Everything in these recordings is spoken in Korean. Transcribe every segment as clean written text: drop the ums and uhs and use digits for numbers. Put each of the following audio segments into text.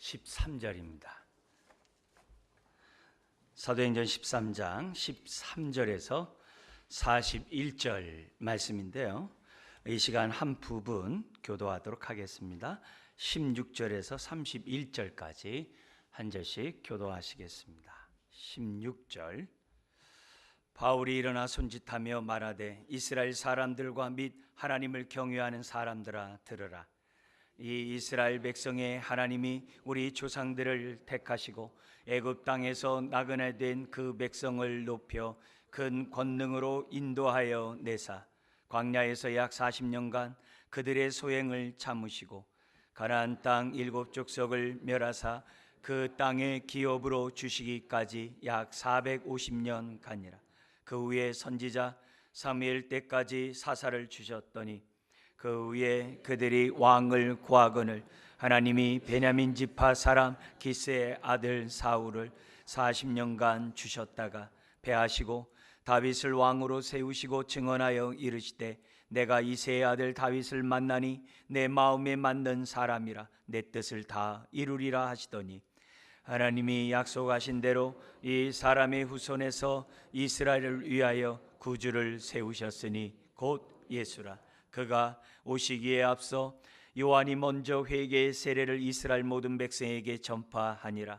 13절입니다. 사도행전 13장 13절에서 41절 말씀인데요. 이 시간 한 부분 교도하도록 하겠습니다. 16절에서 31절까지 한 절씩 교도하시겠습니다. 16절. 바울이 일어나 손짓하며 말하되 이스라엘 사람들과 및 하나님을 경외하는 사람들아 들으라. 이 이스라엘 백성의 하나님이 우리 조상들을 택하시고 애굽 땅에서 나그네 된 그 백성을 높여 큰 권능으로 인도하여 내사 광야에서 약 40년간 그들의 소행을 참으시고 가나안 땅 7족속을 멸하사 그 땅의 기업으로 주시기까지 약 450년 가니라. 그 후에 선지자 사무엘 때까지 사사를 주셨더니 그 후에 그들이 왕을 구하거늘 하나님이 베냐민 지파 사람 기스의 아들 사울을 40년간 주셨다가 패하시고 다윗을 왕으로 세우시고 증언하여 이르시되 내가 이새의 아들 다윗을 만나니 내 마음에 맞는 사람이라 내 뜻을 다 이루리라 하시더니 하나님이 약속하신 대로 이 사람의 후손에서 이스라엘을 위하여 구주를 세우셨으니 곧 예수라. 그가 오시기에 앞서 요한이 먼저 회개의 세례를 이스라엘 모든 백성에게 전파하니라.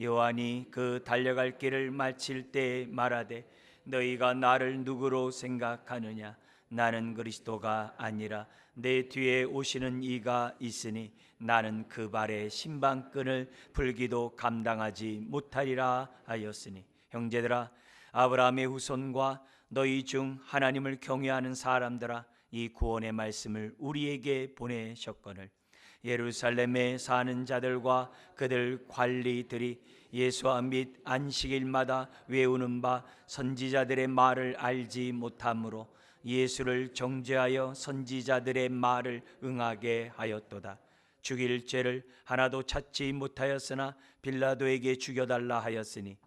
요한이 그 달려갈 길을 마칠 때에 말하되 너희가 나를 누구로 생각하느냐? 나는 그리스도가 아니라 내 뒤에 오시는 이가 있으니 나는 그 발의 신방끈을 풀기도 감당하지 못하리라 하였으니 형제들아 아브라함의 후손과 너희 중 하나님을 경외하는 사람들아 이 구원의 말씀을 우리에게 보내셨거늘 예루살렘에 사는 자들과 그들 관리들이 예수와 및 안식일마다 외우는 바 선지자들의 말을 알지 못하므로 예수를 정죄하여 선지자들의 말을 응하게 하였도다. 죽일 죄를 하나도 찾지 못하였으나 빌라도에게 죽여달라 하였으니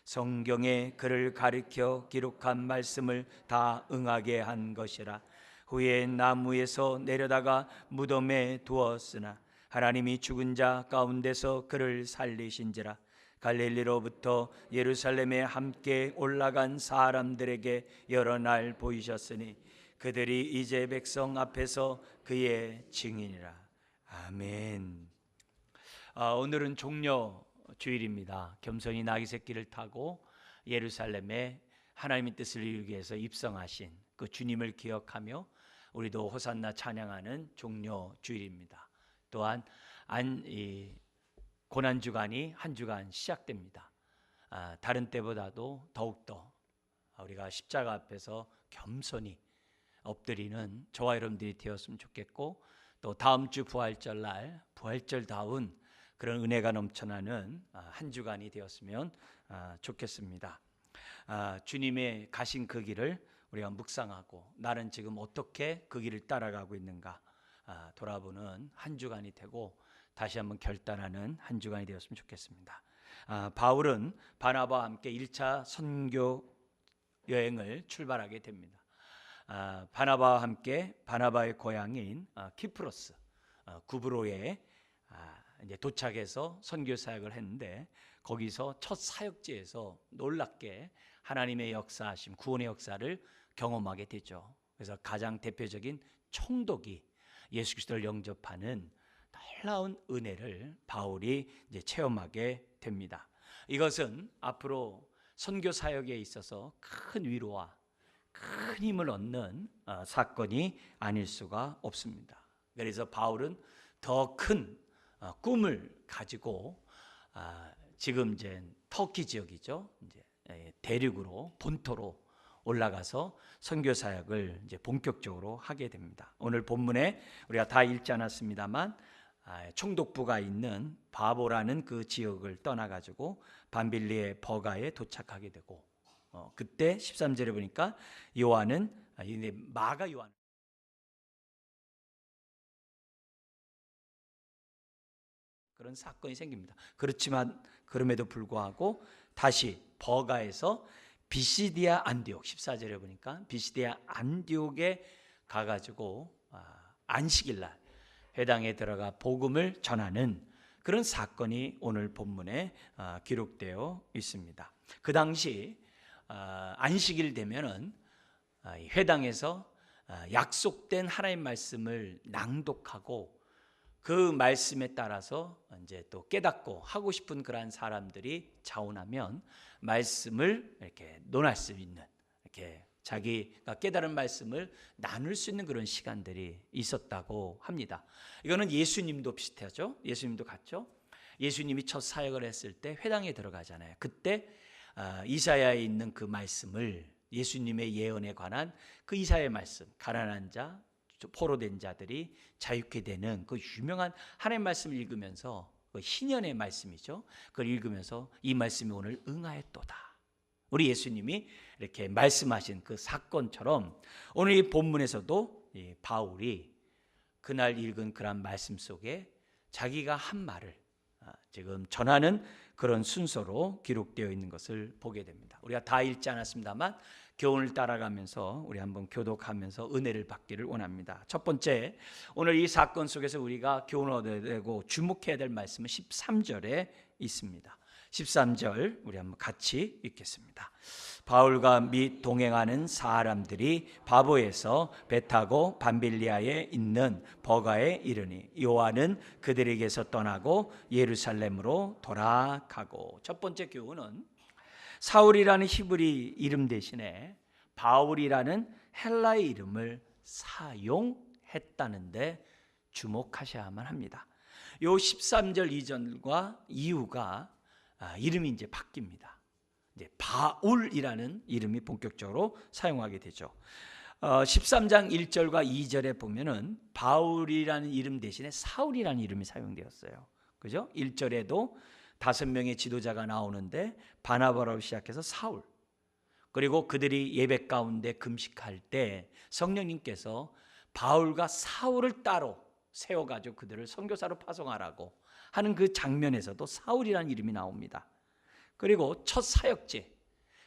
성경에 그를 가리켜 기록한 말씀을 다 응하게 한 것이라. 후에 나무에서 내려다가 무덤에 두었으나 하나님이 죽은 자 가운데서 그를 살리신지라. 갈릴리로부터 예루살렘에 함께 올라간 사람들에게 여러 날 보이셨으니 그들이 이제 백성 앞에서 그의 증인이라. 아멘. 오늘은 종려 주일입니다. 겸손히 나귀 새끼를 타고 예루살렘에 하나님의 뜻을 이루기 위해서 입성하신 그 주님을 기억하며 우리도 호산나 찬양하는 종려 주일입니다. 또한 고난 주간이 한 주간 시작됩니다. 다른 때보다도 더욱더 우리가 십자가 앞에서 겸손히 엎드리는 저와 여러분들이 되었으면 좋겠고 또 다음 주 부활절 날 부활절다운 그런 은혜가 넘쳐나는 한 주간이 되었으면 좋겠습니다. 주님의 가신 그 길을 우리가 묵상하고 나는 지금 어떻게 그 길을 따라가고 있는가 돌아보는 한 주간이 되고 다시 한번 결단하는 한 주간이 되었으면 좋겠습니다. 바울은 바나바와 함께 1차 선교 여행을 출발하게 됩니다. 바나바와 함께 바나바의 고향인 키프로스 구브로에 이제 도착해서 선교 사역을 했는데 거기서 첫 사역지에서 놀랍게 하나님의 역사하심, 구원의 역사를 경험하게 되죠. 그래서 가장 대표적인 총독이 예수 그리스도를 영접하는 놀라운 은혜를 바울이 이제 체험하게 됩니다. 이것은 앞으로 선교 사역에 있어서 큰 위로와 큰 힘을 얻는 사건이 아닐 수가 없습니다. 그래서 바울은 더 큰 꿈을 가지고 지금 이제 터키 지역이죠. 이제 대륙으로 본토로 올라가서 선교 사역을 이제 본격적으로 하게 됩니다. 오늘 본문에 우리가 다 읽지 않았습니다만 총독부가 있는 바보라는 그 지역을 떠나가지고 밤빌리의 버가에 도착하게 되고 그때 13절에 보니까 요한은 마가 요한 그런 사건이 생깁니다. 그렇지만 그럼에도 불구하고 다시 버가에서 비시디아 안디옥 14절에 보니까 비시디아 안디옥에 가가지고 안식일날 회당에 들어가 복음을 전하는 그런 사건이 오늘 본문에 기록되어 있습니다. 그 당시 안식일 되면은 회당에서 약속된 하나님 말씀을 낭독하고 그 말씀에 따라서 이제 또 깨닫고 하고 싶은 그러한 사람들이 자원하면 말씀을 이렇게 논할 수 있는, 이렇게 자기가 깨달은 말씀을 나눌 수 있는 그런 시간들이 있었다고 합니다. 이거는 예수님도 비슷하죠. 예수님도 같죠. 예수님이 첫 사역을 했을 때 회당에 들어가잖아요. 그때 이사야에 있는 그 말씀을, 예수님의 예언에 관한 그 이사야의 말씀, 가난한 자, 포로된 자들이 자유케 되는 그 유명한 하나님의 말씀을 읽으면서, 그 희년의 말씀이죠. 그걸 읽으면서 이 말씀이 오늘 응하였도다. 우리 예수님이 이렇게 말씀하신 그 사건처럼 오늘 이 본문에서도 이 바울이 그날 읽은 그런 말씀 속에 자기가 한 말을 지금 전하는 그런 순서로 기록되어 있는 것을 보게 됩니다. 우리가 다 읽지 않았습니다만 교훈을 따라가면서 우리 한번 교독하면서 은혜를 받기를 원합니다. 첫 번째, 오늘 이 사건 속에서 우리가 교훈을 얻어야 되고 주목해야 될 말씀은 13절에 있습니다. 13절 우리 한번 같이 읽겠습니다. 바울과 및 동행하는 사람들이 바보에서 배 타고 밤빌리아에 있는 버가에 이르니 요한은 그들에게서 떠나고 예루살렘으로 돌아가고. 첫 번째 교훈은 사울이라는 히브리 이름 대신에 바울이라는 헬라의 이름을 사용했다는데 주목하셔야만 합니다. 요 13절 이전과 이후가 이름이 이제 바뀝니다. 이제 바울이라는 이름이 본격적으로 사용하게 되죠. 13장 1절과 2절에 보면은 바울이라는 이름 대신에 사울이라는 이름이 사용되었어요. 그죠? 1절에도 5명의 지도자가 나오는데 바나바로 시작해서 사울, 그리고 그들이 예배 가운데 금식할 때 성령님께서 바울과 사울을 따로 세워가지고 그들을 선교사로 파송하라고 하는 그 장면에서도 사울이라는 이름이 나옵니다. 그리고 첫 사역지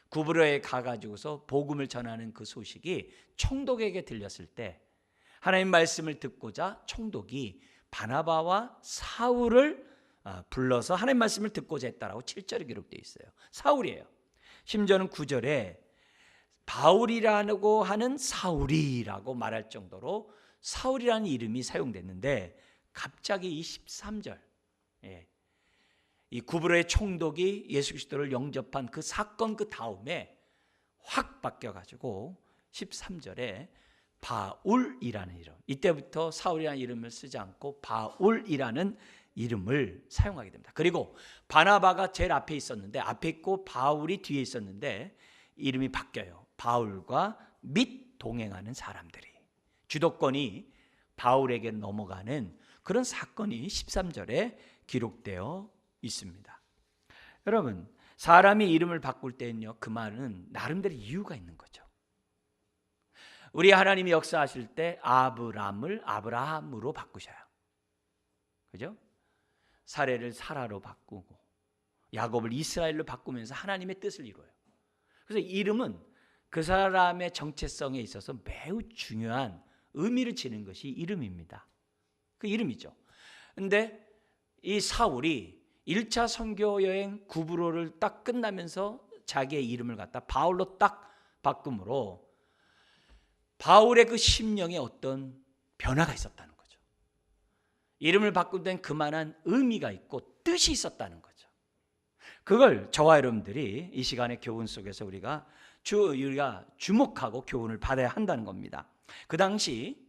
구브로에 가가지고서 복음을 전하는 그 소식이 총독에게 들렸을 때 하나님 말씀을 듣고자 총독이 바나바와 사울을 불러서 하나님 말씀을 듣고자 했다라고 7절에 기록되어 있어요. 사울이에요. 심지어는 9절에 바울이라고 하는 사울이라고 말할 정도로 사울이라는 이름이 사용됐는데 갑자기 이 13절, 이 구브로의 총독이 예수 그리스도를 영접한 그 사건 그 다음에 확 바뀌어가지고 13절에 바울이라는 이름, 이때부터 사울이라는 이름을 쓰지 않고 바울이라는 이름을 사용하게 됩니다. 그리고 바나바가 제일 앞에 있었는데, 앞에 있고 바울이 뒤에 있었는데 이름이 바뀌어요. 바울과 및 동행하는 사람들이, 주도권이 바울에게 넘어가는 그런 사건이 13절에 기록되어 있습니다. 여러분, 사람이 이름을 바꿀 때는요, 그 말은 나름대로 이유가 있는 거죠. 우리 하나님이 역사하실 때 아브람을 아브라함으로 바꾸셔요. 그죠? 사레를 사라로 바꾸고 야곱을 이스라엘로 바꾸면서 하나님의 뜻을 이루어요. 그래서 이름은 그 사람의 정체성에 있어서 매우 중요한 의미를 지닌 것이 이름입니다. 그 이름이죠. 근데 이 사울이 1차 선교 여행 구브로를 딱 끝나면서 자기의 이름을 갖다 바울로 딱 바꿈으로 바울의 그 심령에 어떤 변화가 있었다는 거죠. 이름을 바꿀 땐 그만한 의미가 있고 뜻이 있었다는 거죠. 그걸 저와 여러분들이 이 시간의 교훈 속에서 우리가 주목하고 교훈을 받아야 한다는 겁니다. 그 당시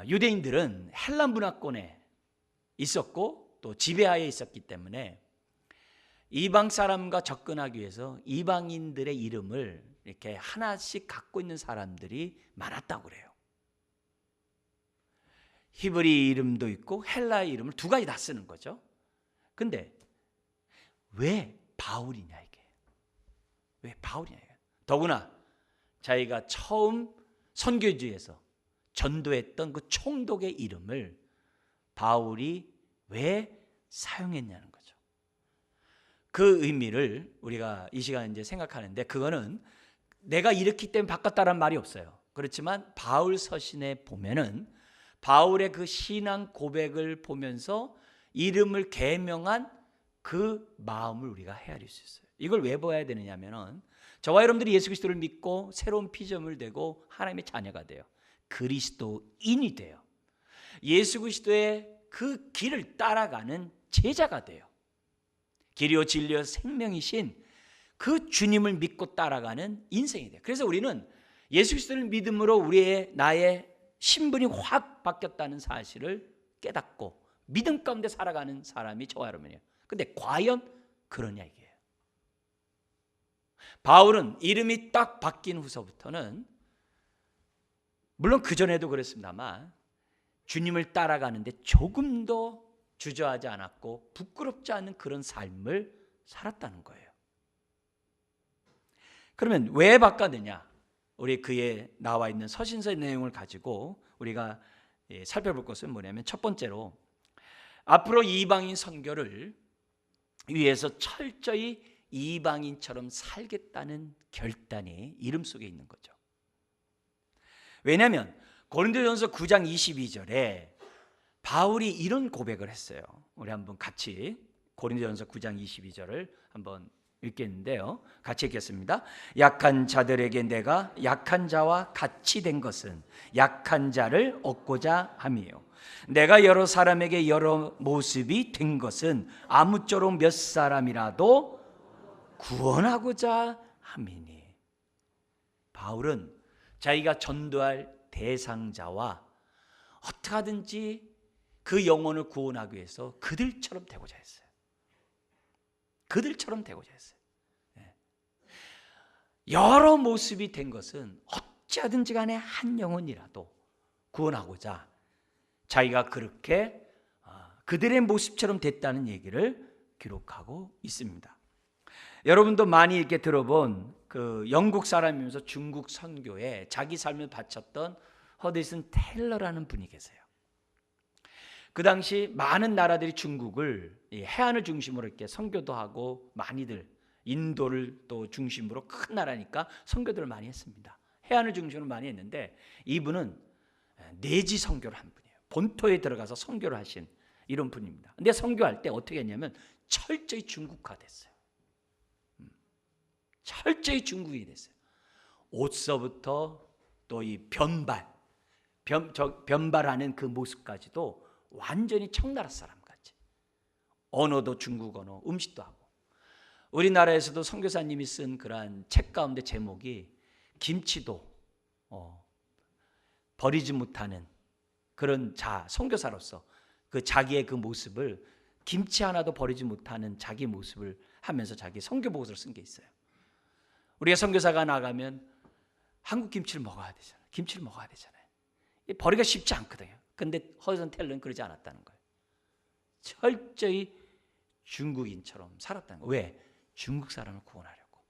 유대인들은 헬라 문화권에 있었고 또 지배하에 있었기 때문에 이방 사람과 접근하기 위해서 이방인들의 이름을 이렇게 하나씩 갖고 있는 사람들이 많았다고 그래요. 히브리 이름도 있고 헬라의 이름을 두 가지 다 쓰는 거죠. 근데 왜 바울이냐 이게? 왜 바울이냐 이게? 더구나 자기가 처음 선교지에서 전도했던 그 총독의 이름을 바울이 왜 사용했냐는 거죠. 그 의미를 우리가 이 시간에 이제 생각하는데, 그거는 내가 이렇기 때문에 바꿨다는 말이 없어요. 그렇지만 바울 서신에 보면은 바울의 그 신앙 고백을 보면서 이름을 계명한 그 마음을 우리가 헤아릴 수 있어요. 이걸 왜 봐야 되느냐면은 저와 여러분들이 예수 그리스도를 믿고 새로운 피조물 되고 하나님의 자녀가 돼요. 그리스도인이 돼요. 예수 그리스도의 그 길을 따라가는 제자가 돼요. 길이요 진리요 생명이신 그 주님을 믿고 따라가는 인생이 돼요. 그래서 우리는 예수 그리스도를 믿음으로 나의 신분이 확 바뀌었다는 사실을 깨닫고 믿음 가운데 살아가는 사람이 저와 여러분이에요. 근데 과연 그러냐 이게요. 바울은 이름이 딱 바뀐 후서부터는 물론 그전에도 그랬습니다만 주님을 따라가는데 조금도 주저하지 않았고 부끄럽지 않은 그런 삶을 살았다는 거예요. 그러면 왜 바꿨느냐? 우리 그에 나와 있는 서신서의 내용을 가지고 우리가 살펴볼 것은 뭐냐면 첫 번째로 앞으로 이방인 선교를 위해서 철저히 이방인처럼 살겠다는 결단이 이름 속에 있는 거죠. 왜냐하면 고린도전서 9장 22절에 바울이 이런 고백을 했어요. 우리 한번 같이 고린도전서 9장 22절을 한번 읽겠는데요. 같이 읽겠습니다. 약한 자들에게 내가 약한 자와 같이 된 것은 약한 자를 얻고자 함이요. 내가 여러 사람에게 여러 모습이 된 것은 아무쪼록 몇 사람이라도 구원하고자 함이니. 바울은 자기가 전도할 대상자와 어떻게 하든지 그 영혼을 구원하기 위해서 그들처럼 되고자 했어요. 그들처럼 되고자 했어요. 여러 모습이 된 것은 어찌하든지 간에 한 영혼이라도 구원하고자 자기가 그렇게 그들의 모습처럼 됐다는 얘기를 기록하고 있습니다. 여러분도 많이 이렇게 들어본 그 영국 사람이면서 중국 선교에 자기 삶을 바쳤던 허드슨 테일러라는 분이 계세요. 그 당시 많은 나라들이 중국을 해안을 중심으로 이렇게 선교도 하고 많이들 인도를 또 중심으로 큰 나라니까 선교들을 많이 했습니다. 해안을 중심으로 많이 했는데 이분은 내지 선교를 한 분이에요. 본토에 들어가서 선교를 하신 이런 분입니다. 근데 선교할 때 어떻게 했냐면 철저히 중국화됐어요. 철저히 중국이 됐어요. 옷서부터 또 이 변발하는 그 모습까지도 완전히 청나라 사람 같이. 언어도 중국 언어, 음식도 하고. 우리나라에서도 선교사님이 쓴 그러한 책 가운데 제목이 김치도 버리지 못하는 그런 선교사로서 그 자기의 그 모습을 김치 하나도 버리지 못하는 자기 모습을 하면서 자기 선교 보고서를 쓴 게 있어요. 우리가 선교사가 나가면 한국 김치를 먹어야 되잖아요. 김치를 먹어야 되잖아요. 버리기가 쉽지 않거든요. 근데 허드슨 텔러는 그러지 않았다는 거예요. 철저히 중국인처럼 살았다는 거예요. 왜? 중국 사람을 구원하려고.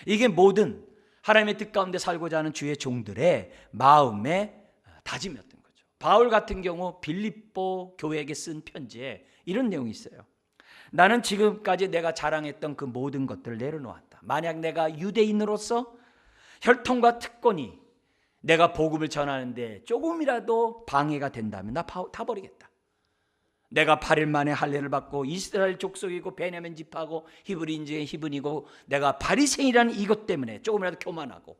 이게 모든 하나님의 뜻 가운데 살고자 하는 주의 종들의 마음의 다짐이었던 거죠. 바울 같은 경우 빌립보 교회에게 쓴 편지에 이런 내용이 있어요. 나는 지금까지 내가 자랑했던 그 모든 것들을 내려놓았다. 만약 내가 유대인으로서 혈통과 특권이 내가 복음을 전하는데 조금이라도 방해가 된다면 나 다 버리겠다. 내가 8일 만에 할례를 받고 이스라엘 족속이고 베냐민 지파고 히브리인중에 히브리고 내가 바리새인이라는 이것 때문에 조금이라도 교만하고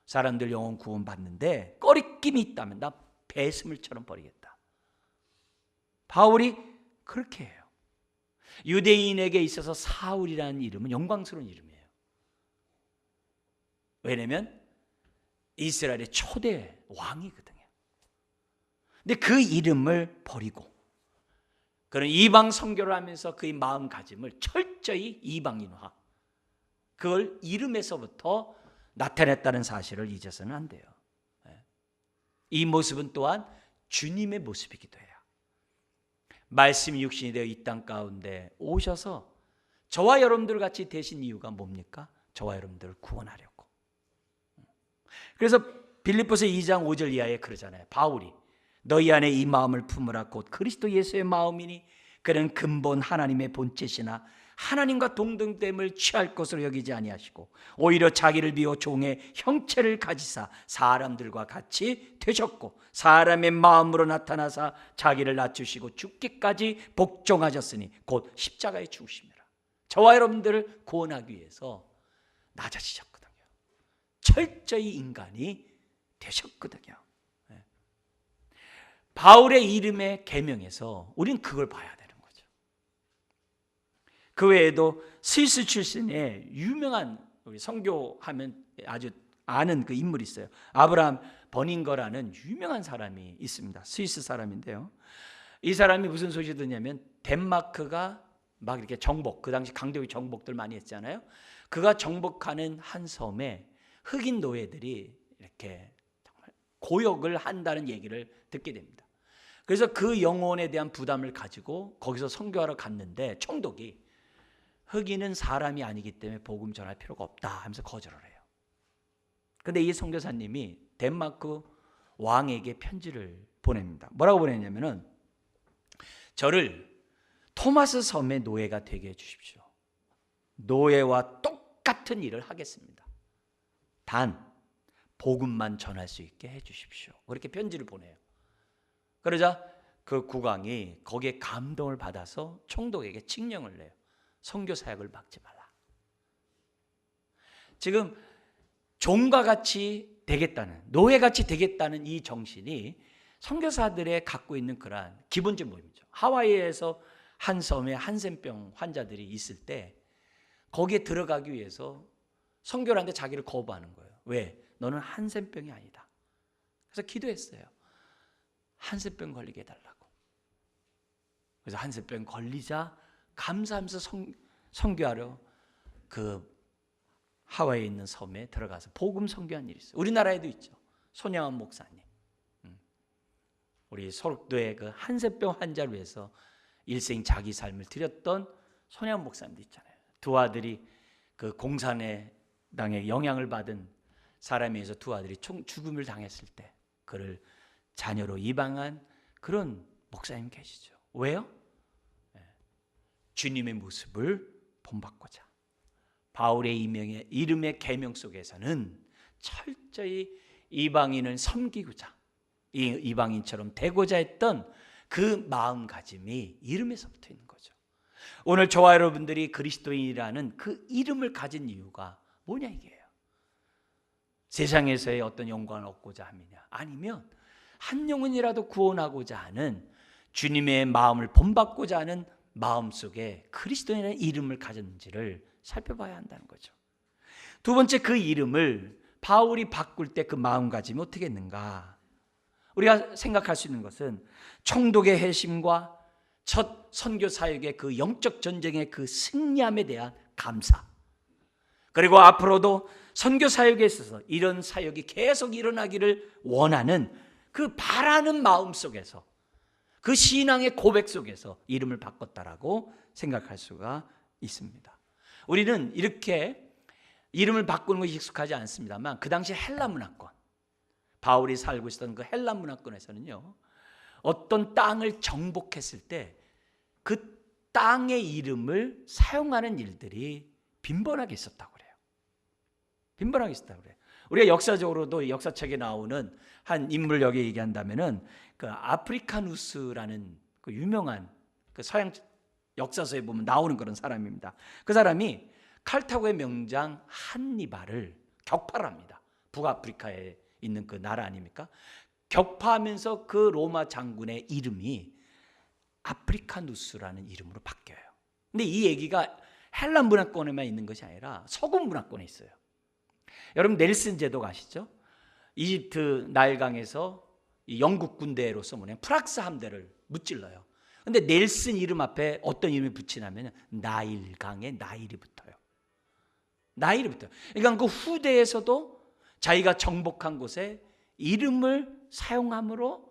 사람들 영혼 구원 받는데 꺼리낌이 있다면 나 배설물처럼 버리겠다. 바울이 그렇게 해요. 유대인에게 있어서 사울이라는 이름은 영광스러운 이름이에요. 왜냐하면 이스라엘의 초대 왕이거든요. 근데 그 이름을 버리고 그런 이방 선교를 하면서 그의 마음가짐을 철저히 이방인화, 그걸 이름에서부터 나타냈다는 사실을 잊어서는 안 돼요. 이 모습은 또한 주님의 모습이기도 해요. 말씀이 육신이 되어 이 땅 가운데 오셔서 저와 여러분들 같이 되신 이유가 뭡니까? 저와 여러분들을 구원하려고. 그래서 빌립보서 2장 5절 이하에 그러잖아요. 바울이 너희 안에 이 마음을 품으라 곧 그리스도 예수의 마음이니 그는 근본 하나님의 본체시나 하나님과 동등됨을 취할 것으로 여기지 아니하시고 오히려 자기를 비워 종의 형체를 가지사 사람들과 같이 되셨고 사람의 마음으로 나타나사 자기를 낮추시고 죽기까지 복종하셨으니 곧 십자가에 죽으심이라. 저와 여러분들을 구원하기 위해서 낮아지셨거든요. 철저히 인간이 되셨거든요. 바울의 이름의 계명에서 우리는 그걸 봐야 되는 거죠. 그 외에도 스위스 출신의 유명한, 우리 선교하면 아주 아는 그 인물이 있어요. 아브라함 버닝거라는 유명한 사람이 있습니다. 스위스 사람인데요. 이 사람이 무슨 소식이 듣냐면 덴마크가 막 이렇게 정복, 그 당시 강대국이 정복들 많이 했잖아요. 그가 정복하는 한 섬에 흑인 노예들이 이렇게 정말 고역을 한다는 얘기를 듣게 됩니다. 그래서 그 영혼에 대한 부담을 가지고 거기서 선교하러 갔는데 총독이 흑인은 사람이 아니기 때문에 복음 전할 필요가 없다 하면서 거절을 해요. 그런데 이 선교사님이 덴마크 왕에게 편지를 보냅니다. 뭐라고 보냈냐면은 저를 토마스 섬의 노예가 되게 해주십시오. 노예와 똑같은 일을 하겠습니다. 단 복음만 전할 수 있게 해주십시오. 그렇게 편지를 보내요. 그러자 그 국왕이 거기에 감동을 받아서 총독에게 칙령을 내요. 선교 사역을 막지 말라. 지금 종과 같이 되겠다는, 노예같이 되겠다는 이 정신이 선교사들의 갖고 있는 그러한 기본적 모임이죠. 하와이에서 한 섬에 한센병 환자들이 있을 때 거기에 들어가기 위해서 선교를 하는데 자기를 거부하는 거예요. 왜? 너는 한센병이 아니다. 그래서 기도했어요. 한센병 걸리게 해달라고. 그래서 한센병 걸리자 감사하면서 선교하러 그 하와이에 있는 섬에 들어가서 복음 선교한 일이 있어요. 우리나라에도 있죠. 손양원 목사님. 우리 소록도의 그 한센병 환자를 위해서 일생 자기 삶을 드렸던 손양원 목사님도 있잖아요. 두 아들이 그 공산의 당에 영향을 받은 사람에 의해서 두 아들이 죽음을 당했을 때 그를 자녀로 입양한 그런 목사님 계시죠. 왜요? 주님의 모습을 본받고자. 바울의 이름의 계명 속에서는 철저히 이방인을 섬기고자, 이방인처럼 되고자 했던 그 마음가짐이 이름에서부터 있는 거죠. 오늘 저와 여러분들이 그리스도인이라는 그 이름을 가진 이유가 뭐냐 이게요. 세상에서의 어떤 영광을 얻고자 함이냐, 아니면 한 영혼이라도 구원하고자 하는 주님의 마음을 본받고자 하는 마음 속에 그리스도인의 이름을 가졌는지를 살펴봐야 한다는 거죠. 두 번째, 그 이름을 바울이 바꿀 때 그 마음가짐이 어떻게 했는가? 우리가 생각할 수 있는 것은 총독의 회심과 첫 선교 사역의 그 영적 전쟁의 그 승리함에 대한 감사, 그리고 앞으로도 선교 사역에 있어서 이런 사역이 계속 일어나기를 원하는 그 바라는 마음 속에서, 그 신앙의 고백 속에서 이름을 바꿨다라고 생각할 수가 있습니다. 우리는 이렇게 이름을 바꾸는 것이 익숙하지 않습니다만 그 당시 헬라 문화권, 바울이 살고 있었던 그 헬라 문화권에서는요, 어떤 땅을 정복했을 때 그 땅의 이름을 사용하는 일들이 빈번하게 있었다고 그래요. 빈번하게 있었다고 그래요. 우리가 역사적으로도 역사책에 나오는 한 인물 여기 얘기한다면은 그 아프리카누스라는 그 유명한 그 서양 역사서에 보면 나오는 그런 사람입니다. 그 사람이 칼타고의 명장 한니발을 격파합니다. 북아프리카에 있는 그 나라 아닙니까? 격파하면서 그 로마 장군의 이름이 아프리카누스라는 이름으로 바뀌어요. 근데 이 얘기가 헬라 문화권에만 있는 것이 아니라 서구 문화권에 있어요. 여러분 넬슨 제독 아시죠? 이집트 나일강에서 영국 군대로서 프락스 함대를 무찔러요. 근데 넬슨 이름 앞에 어떤 이름이 붙이냐면 나일강에 나일이 붙어요. 나일이 붙어요. 그러니까 그 후대에서도 자기가 정복한 곳에 이름을 사용함으로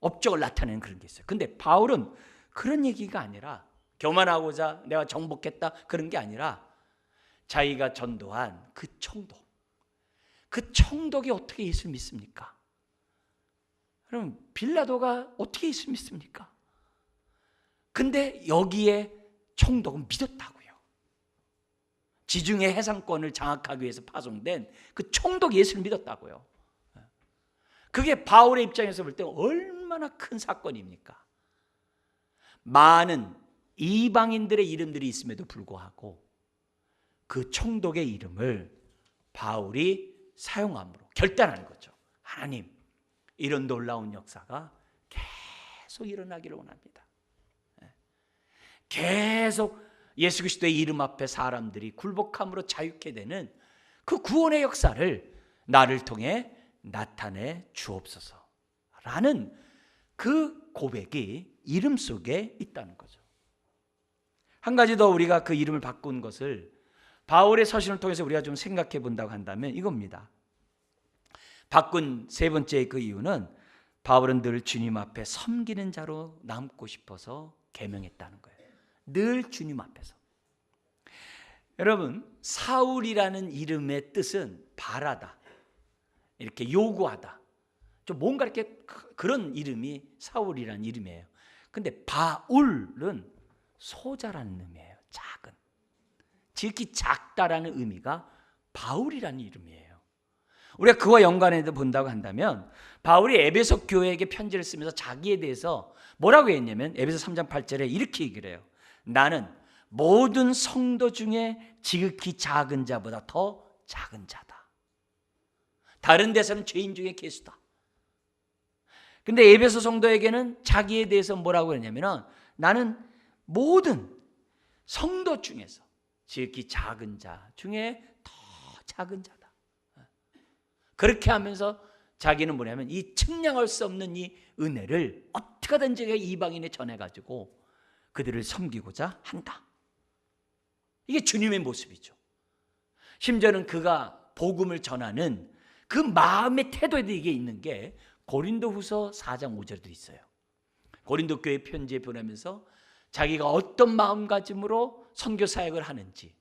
업적을 나타내는 그런 게 있어요. 근데 바울은 그런 얘기가 아니라 교만하고자 내가 정복했다 그런 게 아니라 자기가 전도한 그 총독, 그 총독이 어떻게 예수를 믿습니까? 그럼 빌라도가 어떻게 예수를 믿습니까? 근데 여기에 총독은 믿었다고요. 지중해 해상권을 장악하기 위해서 파송된 그 총독 예수를 믿었다고요. 그게 바울의 입장에서 볼 때 얼마나 큰 사건입니까? 많은 이방인들의 이름들이 있음에도 불구하고 그 총독의 이름을 바울이 사용함으로 결단하는 거죠. 하나님, 이런 놀라운 역사가 계속 일어나기를 원합니다. 계속 예수 그리스도의 이름 앞에 사람들이 굴복함으로 자유케 되는 그 구원의 역사를 나를 통해 나타내 주옵소서라는 그 고백이 이름 속에 있다는 거죠. 한 가지 더 우리가 그 이름을 바꾼 것을 바울의 서신을 통해서 우리가 좀 생각해 본다고 한다면 이겁니다. 바꾼 세 번째 그 이유는 바울은 늘 주님 앞에 섬기는 자로 남고 싶어서 계명했다는 거예요. 늘 주님 앞에서. 여러분, 사울이라는 이름의 뜻은 바라다, 이렇게 요구하다, 좀 뭔가 이렇게 그런 이름이 사울이라는 이름이에요. 근데 바울은 소자라는 의미예요. 작은, 지극히 작다라는 의미가 바울이라는 이름이에요. 우리가 그와 연관해서 본다고 한다면 바울이 에베소 교회에게 편지를 쓰면서 자기에 대해서 뭐라고 했냐면 에베소 3장 8절에 이렇게 얘기를 해요. 나는 모든 성도 중에 지극히 작은 자보다 더 작은 자다. 다른 데서는 죄인 중에 괴수다. 근데 에베소 성도에게는 자기에 대해서 뭐라고 했냐면 나는 모든 성도 중에서 지극히 작은 자 중에 더 작은 자다. 그렇게 하면서 자기는 뭐냐면 이 측량할 수 없는 이 은혜를 어떻게든지 이방인에 전해가지고 그들을 섬기고자 한다. 이게 주님의 모습이죠. 심지어는 그가 복음을 전하는 그 마음의 태도에도 이게 있는 게 고린도후서 4장 5절에도 있어요. 고린도 교회 편지에 보내면서 자기가 어떤 마음가짐으로 선교 사역을 하는지,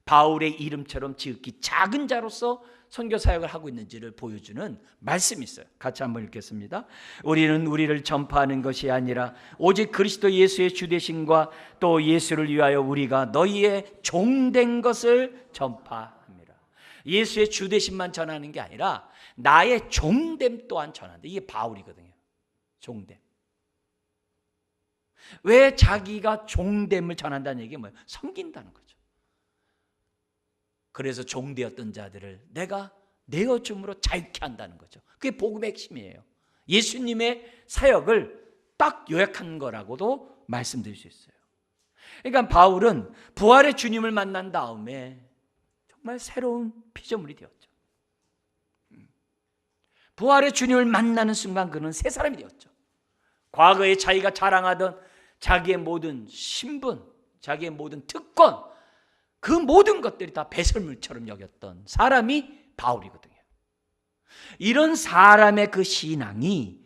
바울의 이름처럼 지극히 작은 자로서 선교 사역을 하고 있는지를 보여주는 말씀이 있어요. 같이 한번 읽겠습니다. 우리는 우리를 전파하는 것이 아니라 오직 그리스도 예수의 주되심과 또 예수를 위하여 우리가 너희의 종된 것을 전파합니다. 예수의 주되심만 전하는 게 아니라 나의 종됨 또한 전한다. 이게 바울이거든요. 종됨. 왜 자기가 종됨을 전한다는 얘기가 뭐예요? 섬긴다는 거죠. 그래서 종되었던 자들을 내가 내어줌으로 자유케 한다는 거죠. 그게 복음의 핵심이에요. 예수님의 사역을 딱 요약한 거라고도 말씀드릴 수 있어요. 그러니까 바울은 부활의 주님을 만난 다음에 정말 새로운 피조물이 되었죠. 부활의 주님을 만나는 순간 그는 새 사람이 되었죠. 과거에 자기가 자랑하던 자기의 모든 신분, 자기의 모든 특권, 그 모든 것들이 다 배설물처럼 여겼던 사람이 바울이거든요. 이런 사람의 그 신앙이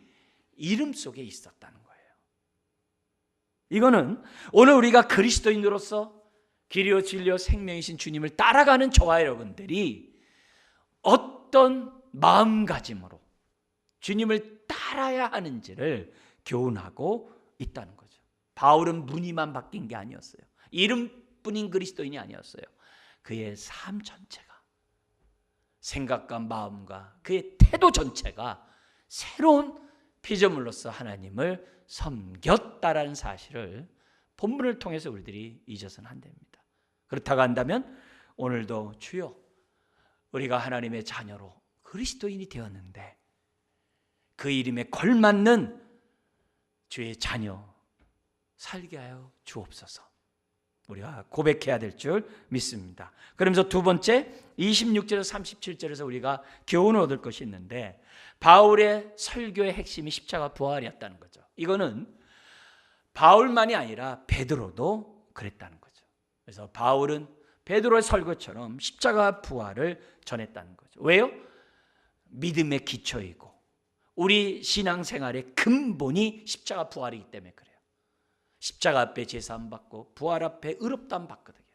이름 속에 있었다는 거예요. 이거는 오늘 우리가 그리스도인으로서 길이요 진리요 생명이신 주님을 따라가는 저와 여러분들이 어떤 마음가짐으로 주님을 따라야 하는지를 교훈하고 있다는 거죠. 바울은 무늬만 바뀐 게 아니었어요. 이름뿐인 그리스도인이 아니었어요. 그의 삶 전체가, 생각과 마음과 그의 태도 전체가 새로운 피조물로서 하나님을 섬겼다라는 사실을 본문을 통해서 우리들이 잊어서는 안 됩니다. 그렇다고 한다면 오늘도 주여 우리가 하나님의 자녀로 그리스도인이 되었는데 그 이름에 걸맞는 주의 자녀 살게 하여 주옵소서. 우리가 고백해야 될 줄 믿습니다. 그러면서 두 번째 26절에서 37절에서 우리가 교훈을 얻을 것이 있는데 바울의 설교의 핵심이 십자가 부활이었다는 거죠. 이거는 바울만이 아니라 베드로도 그랬다는 거죠. 그래서 바울은 베드로의 설교처럼 십자가 부활을 전했다는 거죠. 왜요? 믿음의 기초이고 우리 신앙생활의 근본이 십자가 부활이기 때문에 그래요. 십자가 앞에 제사함 받고 부활 앞에 의롭다함 받거든요.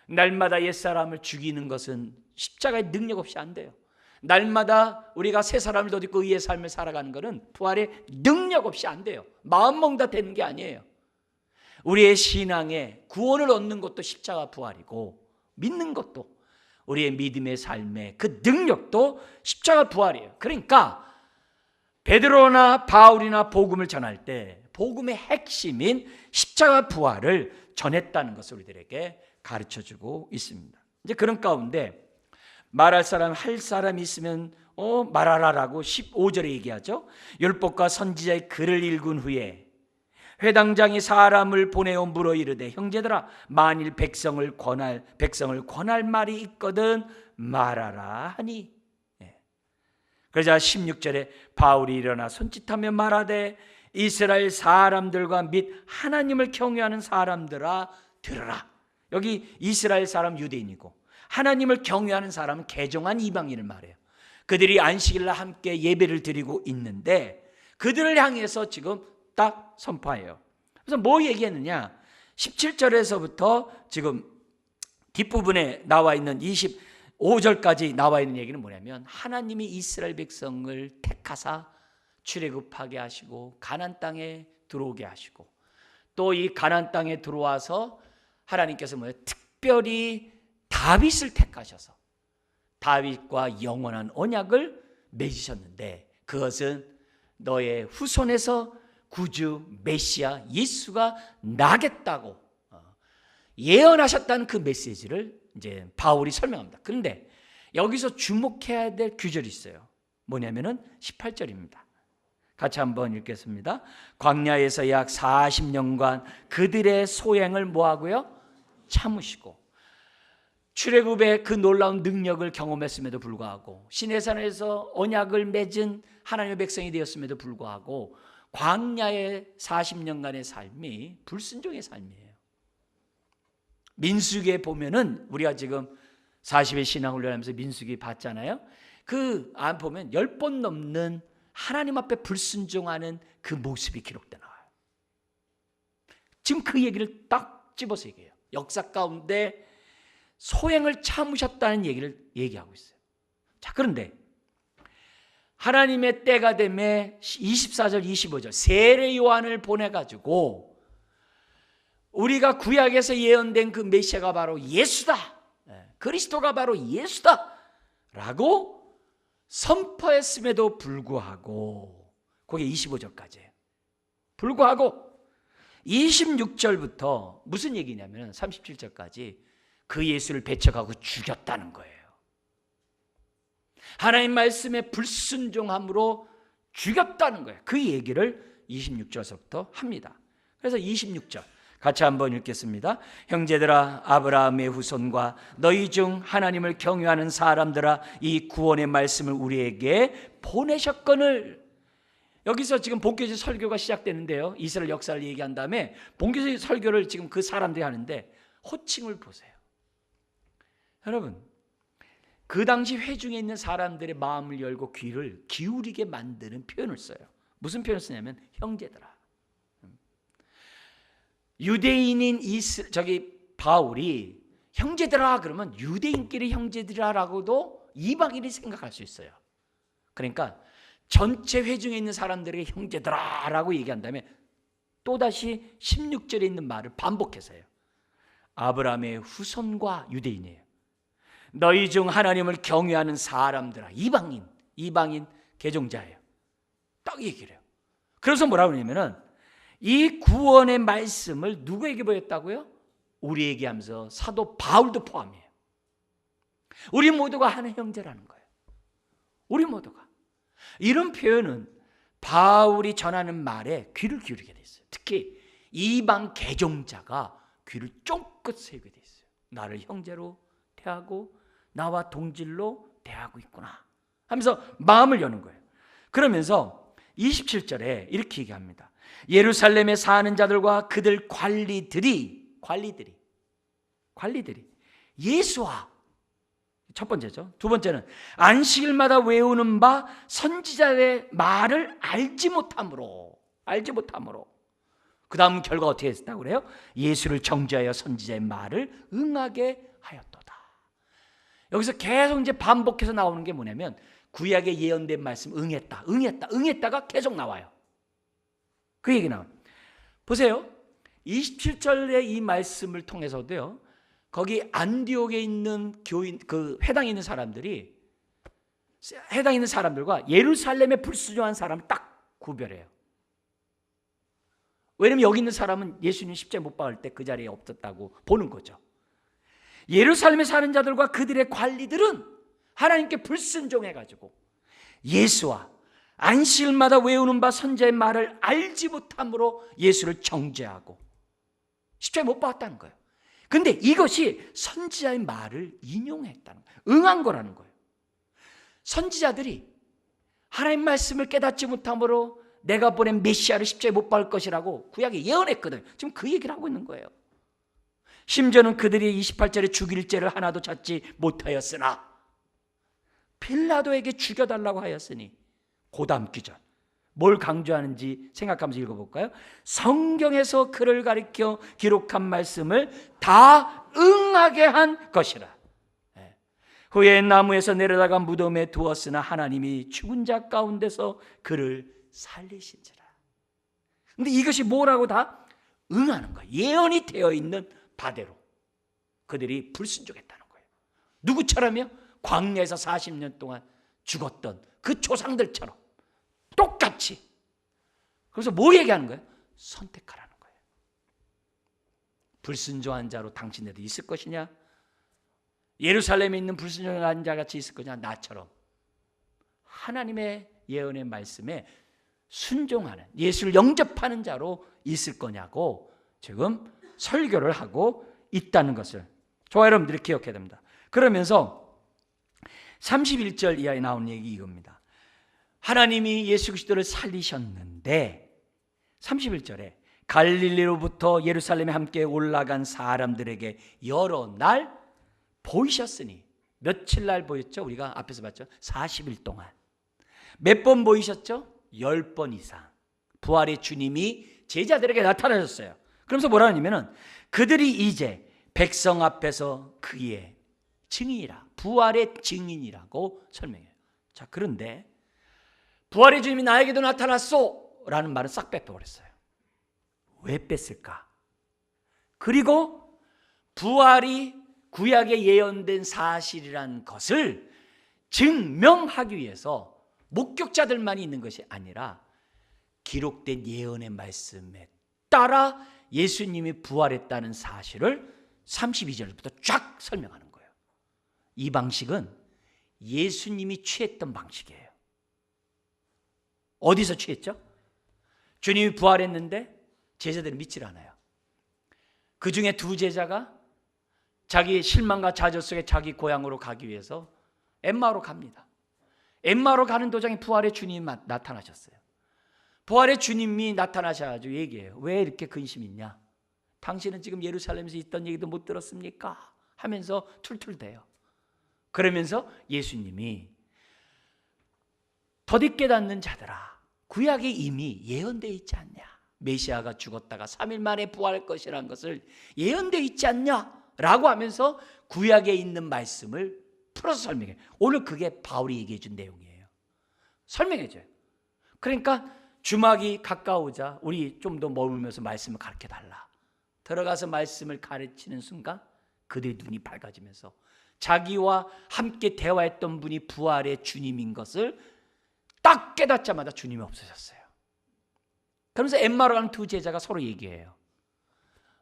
날마다 옛사람을 죽이는 것은 십자가의 능력 없이 안 돼요. 날마다 우리가 새 사람을 덧입고 의의 삶을 살아가는 것은 부활의 능력 없이 안 돼요. 마음먹다 되는 게 아니에요. 우리의 신앙에 구원을 얻는 것도 십자가 부활이고 믿는 것도, 우리의 믿음의 삶의 그 능력도 십자가 부활이에요. 그러니까 베드로나 바울이나 복음을 전할 때 복음의 핵심인 십자가 부활을 전했다는 것을 우리들에게 가르쳐주고 있습니다. 이제 그런 가운데 말할 사람, 할 사람이 있으면 말하라라고 15절에 얘기하죠. 율법과 선지자의 글을 읽은 후에 회당장이 사람을 보내어 물어 이르되 형제들아 만일 백성을 권할 말이 있거든 말하라 하니. 그러자 16절에 바울이 일어나 손짓하며 말하되 이스라엘 사람들과 및 하나님을 경외하는 사람들아 들으라. 여기 이스라엘 사람 유대인이고 하나님을 경외하는 사람은 개종한 이방인을 말해요. 그들이 안식일날 함께 예배를 드리고 있는데 그들을 향해서 지금 딱 선포해요. 그래서 뭐 얘기했느냐? 17절에서부터 지금 뒷부분에 나와 있는 25절까지 나와 있는 얘기는 뭐냐면 하나님이 이스라엘 백성을 택하사 출애굽하게 하시고 가나안 땅에 들어오게 하시고 또 이 가나안 땅에 들어와서 하나님께서 특별히 다윗을 택하셔서 다윗과 영원한 언약을 맺으셨는데 그것은 너의 후손에서 구주 메시아 예수가 나겠다고 예언하셨다는 그 메시지를 이제 바울이 설명합니다. 그런데 여기서 주목해야 될 규절이 있어요. 뭐냐면은 18절입니다. 같이 한번 읽겠습니다. 광야에서 약 40년간 그들의 소행을 뭐하고요? 참으시고 출애굽의 그 놀라운 능력을 경험했음에도 불구하고 시내산에서 언약을 맺은 하나님의 백성이 되었음에도 불구하고 광야의 40년간의 삶이 불순종의 삶이에요. 민수기에 보면은 우리가 지금 40의 신앙훈련하면서 민수기 봤잖아요. 그 안 보면 10번 넘는 하나님 앞에 불순종하는 그 모습이 기록돼 나와요. 지금 그 얘기를 딱 집어서 얘기해요. 역사 가운데 소행을 참으셨다는 얘기를 얘기하고 있어요. 자, 그런데 하나님의 때가 되매 24절 25절 세례 요한을 보내가지고 우리가 구약에서 예언된 그 메시아가 바로 예수다, 그리스도가 바로 예수다 라고 선포했음에도 불구하고, 그게 25절까지예요. 불구하고 26절부터 무슨 얘기냐면 37절까지 그 예수를 배척하고 죽였다는 거예요. 하나님 말씀에 불순종함으로 죽였다는 거예요. 그 얘기를 26절부터 합니다. 그래서 26절 같이 한번 읽겠습니다. 형제들아 아브라함의 후손과 너희 중 하나님을 경외하는 사람들아 이 구원의 말씀을 우리에게 보내셨거늘. 여기서 지금 본교지 설교가 시작되는데요. 이스라엘 역사를 얘기한 다음에 본교지 설교를 지금 그 사람들이 하는데 호칭을 보세요. 여러분, 그 당시 회중에 있는 사람들의 마음을 열고 귀를 기울이게 만드는 표현을 써요. 무슨 표현을 쓰냐면 형제들아. 유대인인 바울이 형제들아 그러면 유대인끼리 형제들아라고도 이방인이 생각할 수 있어요. 그러니까 전체 회중에 있는 사람들에게 형제들아라고 얘기한 다음에 또다시 16절에 있는 말을 반복해서 해요. 아브라함의 후손과 유대인이에요. 너희 중 하나님을 경외하는 사람들아. 이방인 개종자예요. 딱 얘기를 해요. 그래서 뭐라고 하냐면은 이 구원의 말씀을 누구에게 보였다고요? 우리에게 하면서 사도 바울도 포함이에요. 우리 모두가 하나의 형제라는 거예요. 우리 모두가. 이런 표현은 바울이 전하는 말에 귀를 기울이게 돼 있어요. 특히 이방 개종자가 귀를 쫑긋 세우게 돼 있어요. 나를 형제로 대하고 나와 동질로 대하고 있구나 하면서 마음을 여는 거예요. 그러면서 27절에 이렇게 얘기합니다. 예루살렘에 사는 자들과 그들 관리들이 예수와, 첫 번째죠. 두 번째는 안식일마다 외우는 바 선지자의 말을 알지 못함으로 그 다음 결과 어떻게 했다고 그래요? 예수를 정죄하여 선지자의 말을 응하게 하였도다. 여기서 계속 이제 반복해서 나오는 게 뭐냐면 구약에 예언된 말씀 응했다가 계속 나와요. 그 얘기 나와요. 보세요. 27절의 이 말씀을 통해서도요, 거기 안디옥에 있는 교인, 그 회당에 있는 사람들이 해당 있는 사람들과 예루살렘에 불순종한 사람을 딱 구별해요. 왜냐면 여기 있는 사람은 예수님 십자가에 못 박을 때 그 자리에 없었다고 보는 거죠. 예루살렘에 사는 자들과 그들의 관리들은 하나님께 불순종해가지고 예수와 안식일마다 외우는 바 선지자의 말을 알지 못함으로 예수를 정죄하고 십자가에 못 박았다는 거예요. 근데 이것이 선지자의 말을 인용했다는 거예요. 응한 거라는 거예요. 선지자들이 하나님 말씀을 깨닫지 못함으로 내가 보낸 메시아를 십자가에 못 박을 것이라고 구약에 예언했거든요. 지금 그 얘기를 하고 있는 거예요. 심지어는 그들이 28절에 죽일 죄를 하나도 찾지 못하였으나 빌라도에게 죽여달라고 하였으니 그 다음 기절 뭘 강조하는지 생각하면서 읽어볼까요? 성경에서 그를 가리켜 기록한 말씀을 다 응하게 한 것이라. 후에 나무에서 내려다가 무덤에 두었으나 하나님이 죽은 자 가운데서 그를 살리신지라. 근데 이것이 뭐라고 다 응하는 거예요. 예언이 되어 있는 바대로 그들이 불순종했다는 거예요. 누구처럼요? 광야에서 40년 동안 죽었던 그 조상들처럼 똑같이. 그래서 뭐 얘기하는 거예요? 선택하라는 거예요. 불순종한 자로 당신네도 있을 것이냐? 예루살렘에 있는 불순종한 자 같이 있을 거냐? 나처럼 하나님의 예언의 말씀에 순종하는, 예수를 영접하는 자로 있을 거냐고 지금 설교를 하고 있다는 것을 저와 여러분들이 기억해야 됩니다. 그러면서 31절 이하에 나오는 얘기 이겁니다. 하나님이 예수 그리스도를 살리셨는데 31절에 갈릴리로부터 예루살렘에 함께 올라간 사람들에게 여러 날 보이셨으니, 며칠 날 보였죠? 우리가 앞에서 봤죠? 40일 동안. 몇 번 보이셨죠? 10번 이상 부활의 주님이 제자들에게 나타나셨어요. 그러면서 뭐라 하냐면은 그들이 이제 백성 앞에서 그의 증인이라, 부활의 증인이라고 설명해요. 자, 그런데 부활의 주님이 나에게도 나타났소 라는 말은 싹 뺏어버렸어요. 왜 뺐을까? 그리고 부활이 구약에 예언된 사실이란 것을 증명하기 위해서 목격자들만이 있는 것이 아니라 기록된 예언의 말씀에 따라 예수님이 부활했다는 사실을 32절부터 쫙 설명하는 거예요. 이 방식은 예수님이 취했던 방식이에요. 어디서 취했죠? 주님이 부활했는데 제자들이 믿질 않아요. 그 중에 두 제자가 자기 실망과 좌절 속에 자기 고향으로 가기 위해서 엠마오로 갑니다. 엠마오로 가는 도중에 부활의 주님이 나타나셨어요. 부활의 주님이 나타나셔가지고 얘기해요. 왜 이렇게 근심 있냐? 당신은 지금 예루살렘에서 있던 얘기도 못 들었습니까? 하면서 툴툴대요. 그러면서 예수님이 더디 깨닫는 자들아, 구약에 이미 예언되어 있지 않냐? 메시아가 죽었다가 3일 만에 부활할 것이라는 것을 예언되어 있지 않냐? 라고 하면서 구약에 있는 말씀을 풀어서 설명해요. 오늘 그게 바울이 얘기해 준 내용이에요. 설명해줘요. 그러니까 주막이 가까우자 우리 좀 더 머물면서 말씀을 가르쳐달라. 들어가서 말씀을 가르치는 순간 그들의 눈이 밝아지면서 자기와 함께 대화했던 분이 부활의 주님인 것을 딱 깨닫자마자 주님이 없어졌어요. 그러면서 엠마오로 가는 두 제자가 서로 얘기해요.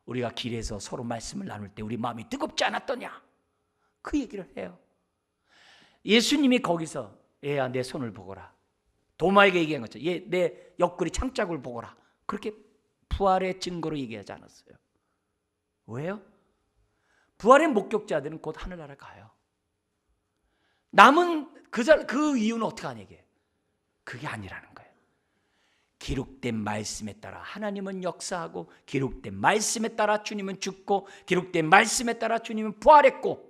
우리가 길에서 서로 말씀을 나눌 때 우리 마음이 뜨겁지 않았더냐? 그 얘기를 해요. 예수님이 거기서 얘야 내 손을 보거라. 도마에게 얘기한 것처럼 얘 내 옆구리 창자국을 보거라. 그렇게 부활의 증거로 얘기하지 않았어요. 왜요? 부활의 목격자들은 곧 하늘나라 가요. 남은 그 이유는 어떻게 하냐 이게? 그게 아니라는 거예요. 기록된 말씀에 따라 하나님은 역사하고, 기록된 말씀에 따라 주님은 죽고, 기록된 말씀에 따라 주님은 부활했고,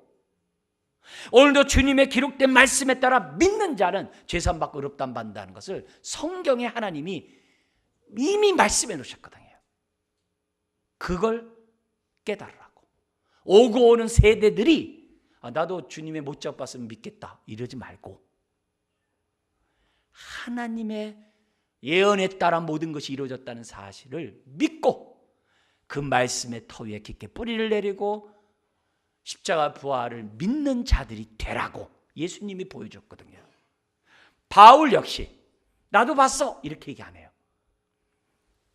오늘도 주님의 기록된 말씀에 따라 믿는 자는 죄사함 받고 의롭다함 받는다는 것을 성경에 하나님이 이미 말씀해 놓으셨거든요. 그걸 깨달으라고. 오고 오는 세대들이 나도 주님의 못잡 봤으면 믿겠다 이러지 말고, 하나님의 예언에 따라 모든 것이 이루어졌다는 사실을 믿고 그 말씀의 터 위에 깊게 뿌리를 내리고 십자가 부활을 믿는 자들이 되라고 예수님이 보여줬거든요. 바울 역시 나도 봤어 이렇게 얘기 안 해요.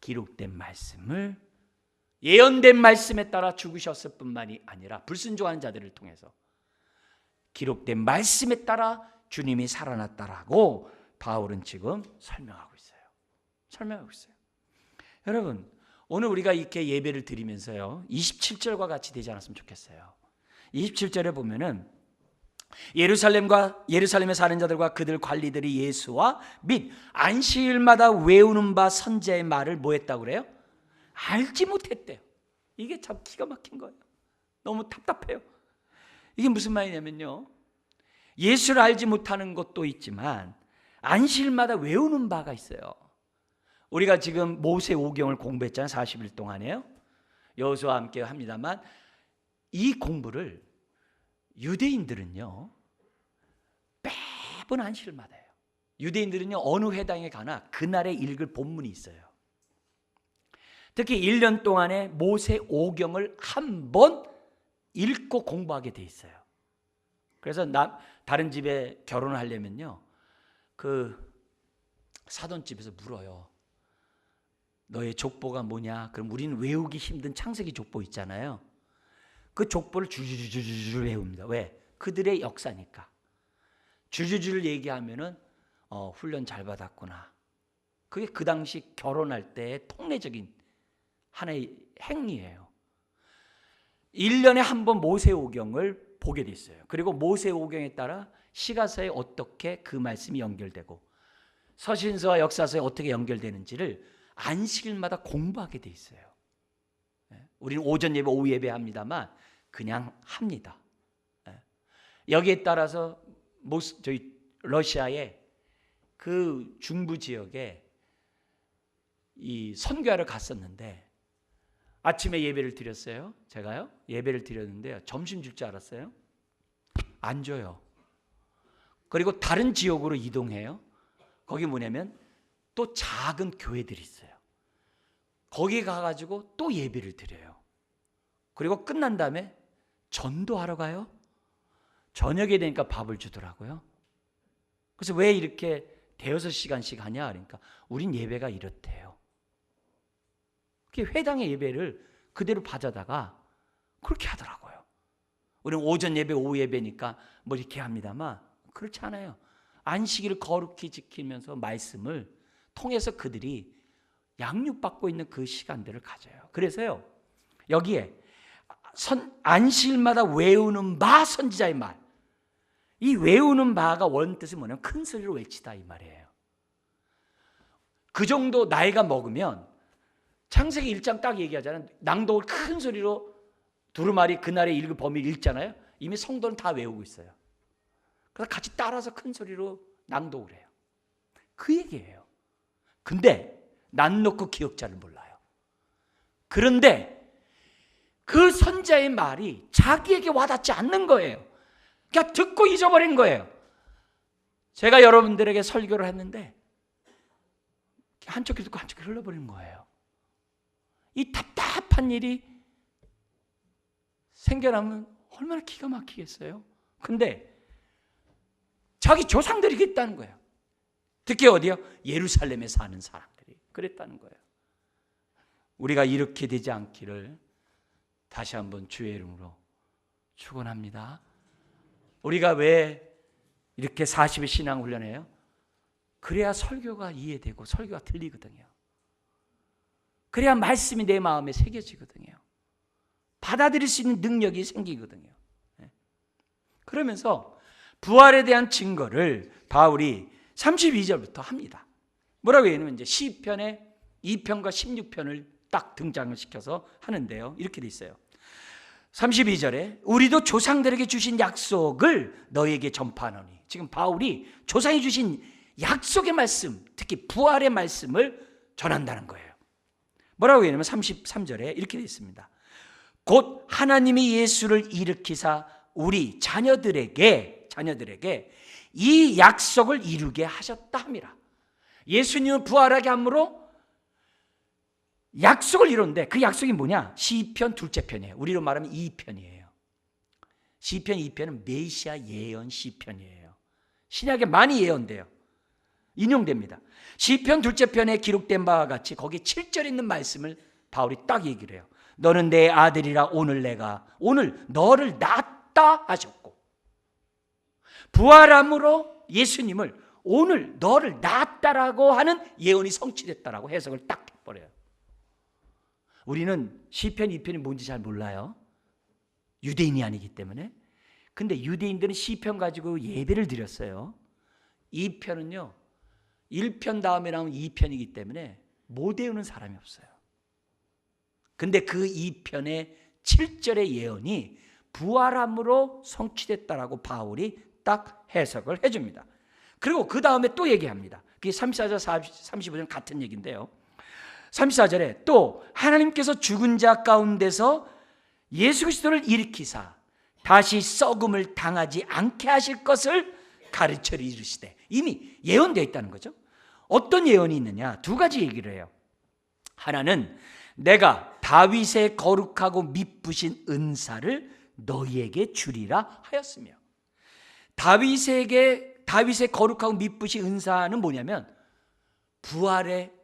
기록된 말씀을, 예언된 말씀에 따라 죽으셨을 뿐만이 아니라 불순종하는 자들을 통해서 기록된 말씀에 따라 주님이 살아났다라고 바울은 지금 설명하고 있어요. 여러분, 오늘 우리가 이렇게 예배를 드리면서요 27절과 같이 되지 않았으면 좋겠어요. 27절에 보면은 예루살렘에 사는 자들과 그들 관리들이 예수와 및 안식일마다 외우는 바 선지자의 말을 뭐 했다고 그래요? 알지 못했대요. 이게 참 기가 막힌 거예요. 너무 답답해요. 이게 무슨 말이냐면요, 예수를 알지 못하는 것도 있지만 안식일마다 외우는 바가 있어요. 우리가 지금 모세 오경을 공부했잖아요. 40일 동안에요. 여호수아와 함께 합니다만 이 공부를 유대인들은요 매번 안식일마다 해요. 유대인들은요 어느 회당에 가나 그날에 읽을 본문이 있어요. 특히 1년 동안에 모세 오경을 한 번 읽고 공부하게 돼 있어요. 그래서 다른 집에 결혼을 하려면요 그 사돈집에서 물어요. 너의 족보가 뭐냐? 그럼 우리는 외우기 힘든 창세기 족보 있잖아요. 그 족보를 줄줄줄줄 외웁니다. 왜? 그들의 역사니까. 줄줄줄 얘기하면은 훈련 잘 받았구나. 그게 그 당시 결혼할 때의 통례적인 하나의 행위예요. 1년에 한 번 모세오경을 보게 돼 있어요. 그리고 모세오경에 따라 시가서에 어떻게 그 말씀이 연결되고 서신서와 역사서에 어떻게 연결되는지를 안식일마다 공부하게 돼 있어요. 우리는 오전 예배, 오후 예배 합니다만 그냥 합니다. 여기에 따라서 저희 러시아의 그 중부 지역에 이 선교하러 갔었는데 아침에 예배를 드렸어요. 제가요 예배를 드렸는데요 점심 줄 줄 알았어요? 안 줘요. 그리고 다른 지역으로 이동해요. 거기 뭐냐면 또 작은 교회들이 있어요. 거기 가가지고 또 예배를 드려요. 그리고 끝난 다음에 전도하러 가요. 저녁에 되니까 밥을 주더라고요. 그래서 왜 이렇게 대여섯 시간씩 하냐? 그러니까 우린 예배가 이렇대요. 회당의 예배를 그대로 받아다가 그렇게 하더라고요. 우리는 오전 예배, 오후 예배니까 뭐 이렇게 합니다만 그렇지 않아요. 안식일을 거룩히 지키면서 말씀을 통해서 그들이 양육받고 있는 그 시간들을 가져요. 그래서요 여기에 안식일마다 외우는 바 선지자의 말, 이 외우는 바가 원뜻이 뭐냐면 큰 소리로 외치다 이 말이에요. 그 정도 나이가 먹으면 창세기 1장 딱 얘기하잖아요. 낭독을 큰 소리로 두루마리 그날의 읽을 범위를 읽잖아요. 이미 성도는 다 외우고 있어요. 그래서 같이 따라서 큰 소리로 낭독을 해요. 그 얘기예요. 근데 난 놓고 기억자를 몰라요. 그런데 그 선자의 말이 자기에게 와닿지 않는 거예요. 그냥 듣고 잊어버린 거예요. 제가 여러분들에게 설교를 했는데 한쪽 귀 듣고 한쪽 귀 흘러버리는 거예요. 이 답답한 일이 생겨나면 얼마나 기가 막히겠어요. 근데 자기 조상들이 그랬다는 거예요. 특히 어디요? 예루살렘에 사는 사람들이 그랬다는 거예요. 우리가 이렇게 되지 않기를 다시 한번 주의 이름으로 축원합니다. 우리가 왜 이렇게 40일 신앙훈련해요? 그래야 설교가 이해되고 설교가 들리거든요. 그래야 말씀이 내 마음에 새겨지거든요. 받아들일 수 있는 능력이 생기거든요. 그러면서 부활에 대한 증거를 바울이 32절부터 합니다. 뭐라고 얘기하면 이제 시편의 2편과 16편을 딱 등장을 시켜서 하는데요. 이렇게 돼 있어요. 32절에 우리도 조상들에게 주신 약속을 너에게 전파하노니. 지금 바울이 조상이 주신 약속의 말씀, 특히 부활의 말씀을 전한다는 거예요. 뭐라고 얘기하면 33절에 이렇게 되어 있습니다. 곧 하나님이 예수를 일으키사 우리 자녀들에게 이 약속을 이루게 하셨다 함이라. 예수님은 부활하게 함으로 약속을 이뤘는데 그 약속이 뭐냐? 시편 둘째 편이에요. 우리로 말하면 2편이에요. 시편 2편은 메시아 예언 시편이에요. 신약에 많이 예언돼요. 인용됩니다. 시편 둘째 편에 기록된 바와 같이 거기 7절에 있는 말씀을 바울이 딱 얘기를 해요. 너는 내 아들이라 오늘 너를 낳았다 하셨고, 부활함으로 예수님을 오늘 너를 낳았다라고 하는 예언이 성취됐다라고 해석을 딱 해버려요. 우리는 시편 2편이 뭔지 잘 몰라요. 유대인이 아니기 때문에. 근데 유대인들은 시편 가지고 예배를 드렸어요. 2편은요 1편 다음에 나온 2편이기 때문에 못 외우는 사람이 없어요. 근데 그 2편의 7절의 예언이 부활함으로 성취됐다라고 바울이 딱 해석을 해줍니다. 그리고 그 다음에 또 얘기합니다. 그게 34절 35절 같은 얘기인데요. 34절에 또 하나님께서 죽은 자 가운데서 예수 그리스도를 일으키사 다시 썩음을 당하지 않게 하실 것을 가르쳐 이르시되, 이미 예언되어 있다는 거죠. 어떤 예언이 있느냐? 두 가지 얘기를 해요. 하나는 내가 다윗의 거룩하고 미쁘신 은사를 너희에게 주리라 하였으며, 다윗의 거룩하고 미쁘신 은사는 뭐냐면 부활의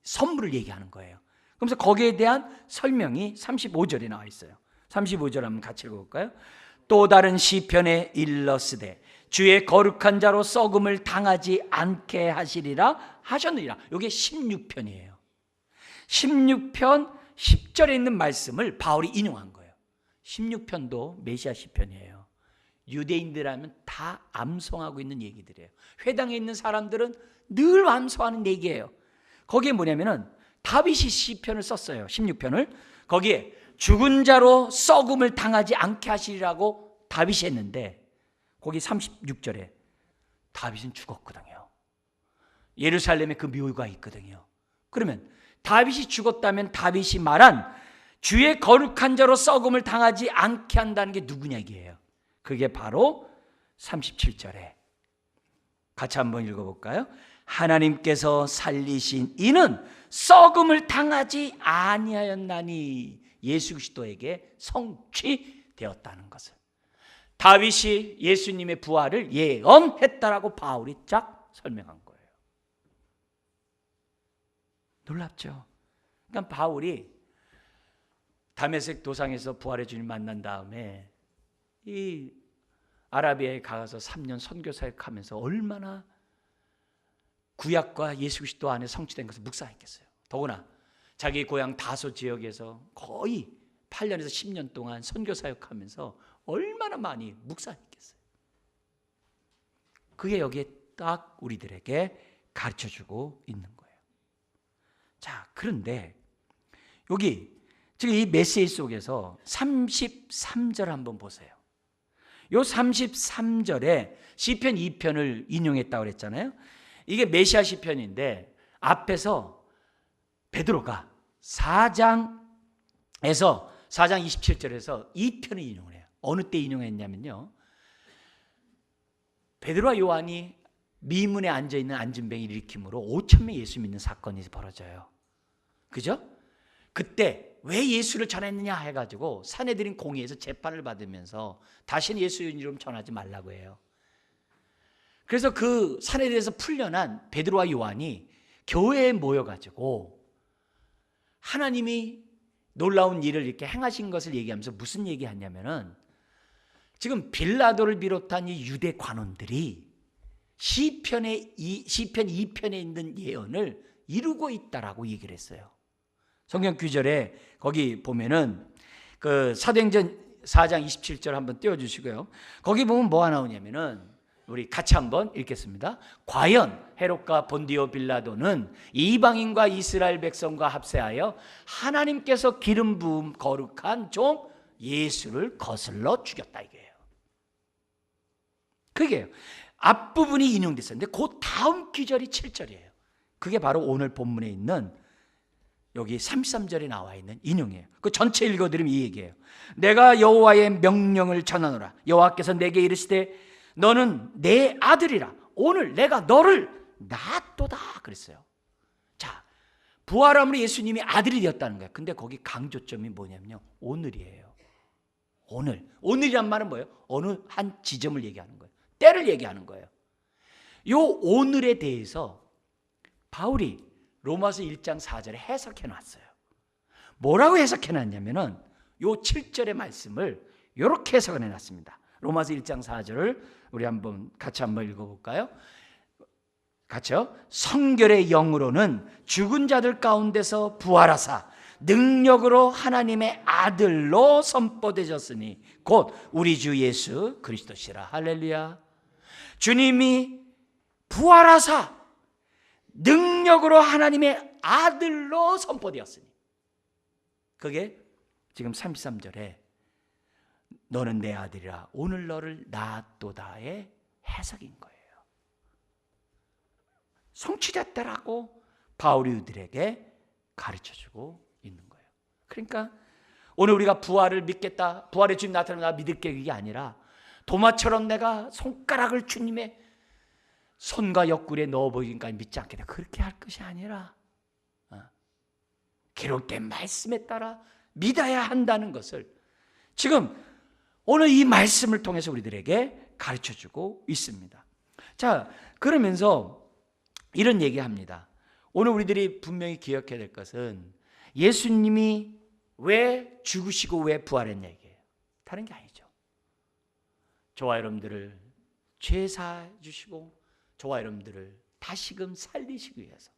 선물을 얘기하는 거예요. 그러면서 거기에 대한 설명이 35절에 나와 있어요. 35절 한번 같이 읽어볼까요? 또 다른 시편에 일러스되 주의 거룩한 자로 썩음을 당하지 않게 하시리라 하셨느니라. 이게 16편이에요. 16편 10절에 있는 말씀을 바울이 인용한 거예요. 16편도 메시아 시편이에요. 유대인들하면 다 암송하고 있는 얘기들이에요. 회당에 있는 사람들은 늘 암송하는 얘기예요. 거기에 뭐냐면은 다윗이 시편을 썼어요. 16편을. 거기에 죽은 자로 썩음을 당하지 않게 하시리라고 다윗이 했는데, 거기 36절에 다윗은 죽었거든요. 예루살렘에 그 묘가 있거든요. 그러면 다윗이 죽었다면 다윗이 말한 주의 거룩한 자로 썩음을 당하지 않게 한다는 게 누구냐 이게요. 그게 바로 37절에 같이 한번 읽어볼까요? 하나님께서 살리신 이는 썩음을 당하지 아니하였나니, 예수 그리스도에게 성취되었다는 것을, 다윗이 예수님의 부활을 예언했다라고 바울이 쫙 설명한 거예요. 놀랍죠? 그러니까 바울이 다메섹 도상에서 부활의 주님 만난 다음에 이 아라비아에 가서 3년 선교 사역하면서 얼마나 구약과 예수 그리스도 안에 성취된 것을 묵상했겠어요. 더구나 자기 고향 다소 지역에서 거의 8년에서 10년 동안 선교 사역하면서 얼마나 많이 묵상했겠어요. 그게 여기에 딱 우리들에게 가르쳐주고 있는 거예요. 자, 그런데 여기 지금 이 메시지 속에서 33절 한번 보세요. 요 33절에 시편 2편을 인용했다고 그랬잖아요. 이게 메시아 시편인데 앞에서 베드로가 4장 27절에서 2편을 인용을 해요. 어느 때 인용했냐면요, 베드로와 요한이 미문에 앉아있는 안진뱅이를 일으킴으로 5,000명 예수 믿는 사건이 벌어져요. 그죠? 그때 왜 예수를 전했느냐 해가지고 산헤드린 공의에서 재판을 받으면서 다시는 예수 이름 전하지 말라고 해요. 그래서 그 산헤드린에서 풀려난 베드로와 요한이 교회에 모여가지고 하나님이 놀라운 일을 이렇게 행하신 것을 얘기하면서 무슨 얘기하냐면은, 지금 빌라도를 비롯한 이 유대 관원들이 시편 2편에 있는 예언을 이루고 있다라고 얘기를 했어요. 성경 구절에 거기 보면은 그 사도행전 4장 27절 한번 띄워주시고요. 거기 보면 뭐가 나오냐면은 우리 같이 한번 읽겠습니다. 과연 헤롯과 본디오 빌라도는 이방인과 이스라엘 백성과 합세하여 하나님께서 기름 부음 거룩한 종 예수를 거슬러 죽였다 이게요. 그게요. 앞부분이 인용됐었는데 그 다음 구절이 7절이에요. 그게 바로 오늘 본문에 있는 여기 33절에 나와 있는 인용이에요. 그 전체 읽어드리면 이 얘기예요. 내가 여호와의 명령을 전하노라. 여호와께서 내게 이르시되 너는 내 아들이라. 오늘 내가 너를 낳았도다 그랬어요. 자, 부활함으로 예수님이 아들이 되었다는 거예요. 근데 거기 강조점이 뭐냐면요, 오늘이에요. 오늘이란 말은 뭐예요? 어느 한 지점을 얘기하는 거예요. 때를 얘기하는 거예요. 요 오늘에 대해서 바울이 로마서 1장 4절에 해석해 놨어요. 뭐라고 해석해 놨냐면은 요 7절의 말씀을 이렇게 해석을 해 놨습니다. 로마서 1장 4절을 우리 같이 한번 읽어볼까요? 같이요. 성결의 영으로는 죽은 자들 가운데서 부활하사 능력으로 하나님의 아들로 선포되셨으니 곧 우리 주 예수 그리스도시라. 할렐루야. 주님이 부활하사 능력으로 하나님의 아들로 선포되었으니, 그게 지금 33절에 너는 내 아들이라 오늘 너를 낳았도다의 해석인 거예요. 성취됐다라고 바울이 우리들에게 가르쳐주고 있는 거예요. 그러니까 오늘 우리가 부활을 믿겠다, 부활의 주님 나타나면 나 믿을게, 이게 아니라 도마처럼 내가 손가락을 주님의 손과 옆구리에 넣어보기까지 믿지 않겠다, 그렇게 할 것이 아니라 기록된 말씀에 따라 믿어야 한다는 것을 지금 오늘 이 말씀을 통해서 우리들에게 가르쳐주고 있습니다. 자, 그러면서 이런 얘기합니다. 오늘 우리들이 분명히 기억해야 될 것은 예수님이 왜 죽으시고 왜 부활했냐 얘기예요. 다른 게 아니죠. 저와 여러분들을 죄 사해 주시고 저와 여러분들을 다시금 살리시기 위해서,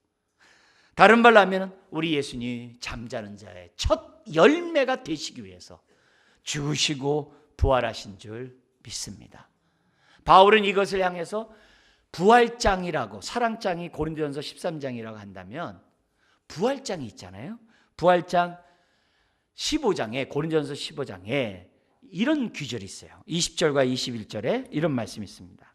다른 말로 하면 우리 예수님이 잠자는 자의 첫 열매가 되시기 위해서 죽으시고 부활하신 줄 믿습니다. 바울은 이것을 향해서 부활장이라고, 사랑장이 고린도전서 13장이라고 한다면 부활장이 있잖아요. 부활장 15장에, 고린도전서 15장에 이런 구절이 있어요. 20절과 21절에 이런 말씀이 있습니다.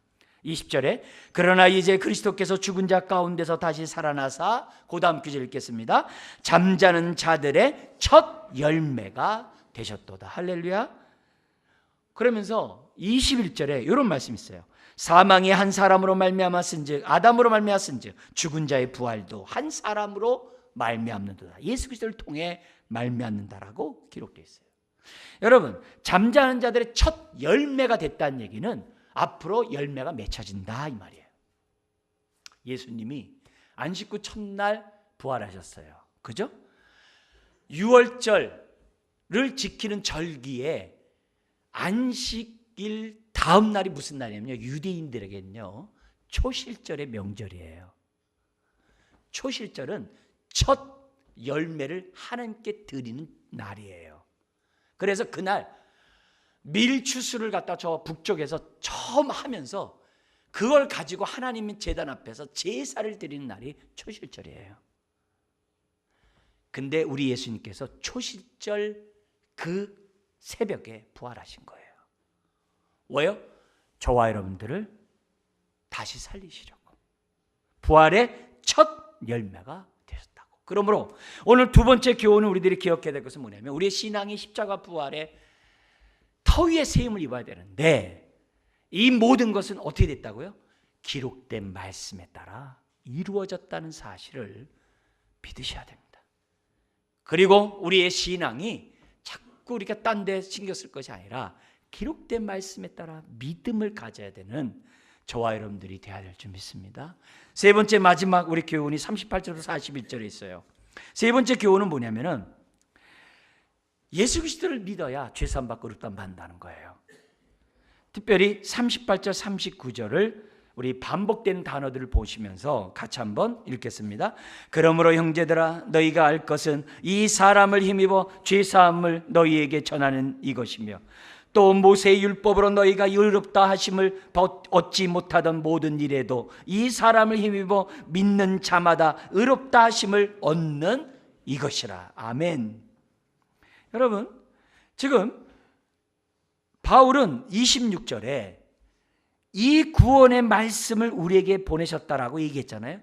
20절에 그러나 이제 그리스도께서 죽은 자 가운데서 다시 살아나사, 그 다음 구절 읽겠습니다. 잠자는 자들의 첫 열매가 되셨도다. 할렐루야. 그러면서 21절에 이런 말씀이 있어요. 사망이 한 사람으로 말미암았은즉, 아담으로 말미암았은즉 죽은 자의 부활도 한 사람으로 말미암는도다. 예수 그리스도를 통해 말미암는다라고 기록되어 있어요. 여러분, 잠자는 자들의 첫 열매가 됐다는 얘기는 앞으로 열매가 맺혀진다 이 말이에요. 예수님이 안식구 첫날 부활하셨어요. 그죠? 6월절을 지키는 절기에 안식일 다음 날이 무슨 날이냐면요, 유대인들에게는요 초실절의 명절이에요. 초실절은 첫 열매를 하나님께 드리는 날이에요. 그래서 그날 밀추수를 갖다 저 북쪽에서 처음 하면서 그걸 가지고 하나님 제단 앞에서 제사를 드리는 날이 초실절이에요. 근데 우리 예수님께서 초실절 그 새벽에 부활하신 거예요. 왜요? 저와 여러분들을 다시 살리시려고. 부활의 첫 열매가 되셨다고. 그러므로 오늘 두 번째 교훈은 우리들이 기억해야 될 것은 뭐냐면, 우리의 신앙이 십자가 부활의 터 위에 세임을 입어야 되는데, 이 모든 것은 어떻게 됐다고요? 기록된 말씀에 따라 이루어졌다는 사실을 믿으셔야 됩니다. 그리고 우리의 신앙이 자꾸 우리가 딴 데 신경 쓸 것이 아니라 기록된 말씀에 따라 믿음을 가져야 되는 저와 여러분들이 되어야 될 줄 믿습니다. 세 번째 마지막 우리 교훈이 38절부터 41절에 있어요. 세 번째 교훈은 뭐냐면은 예수 그리스도를 믿어야 죄사함 받고 의롭다함 받는다는 거예요. 특별히 38절 39절을 우리 반복되는 단어들을 보시면서 같이 한번 읽겠습니다. 그러므로 형제들아, 너희가 알 것은 이 사람을 힘입어 죄사함을 너희에게 전하는 이것이며, 또 모세의 율법으로 너희가 의롭다 하심을 얻지 못하던 모든 일에도 이 사람을 힘입어 믿는 자마다 의롭다 하심을 얻는 이것이라. 아멘. 여러분, 지금 바울은 26절에 이 구원의 말씀을 우리에게 보내셨다라고 얘기했잖아요.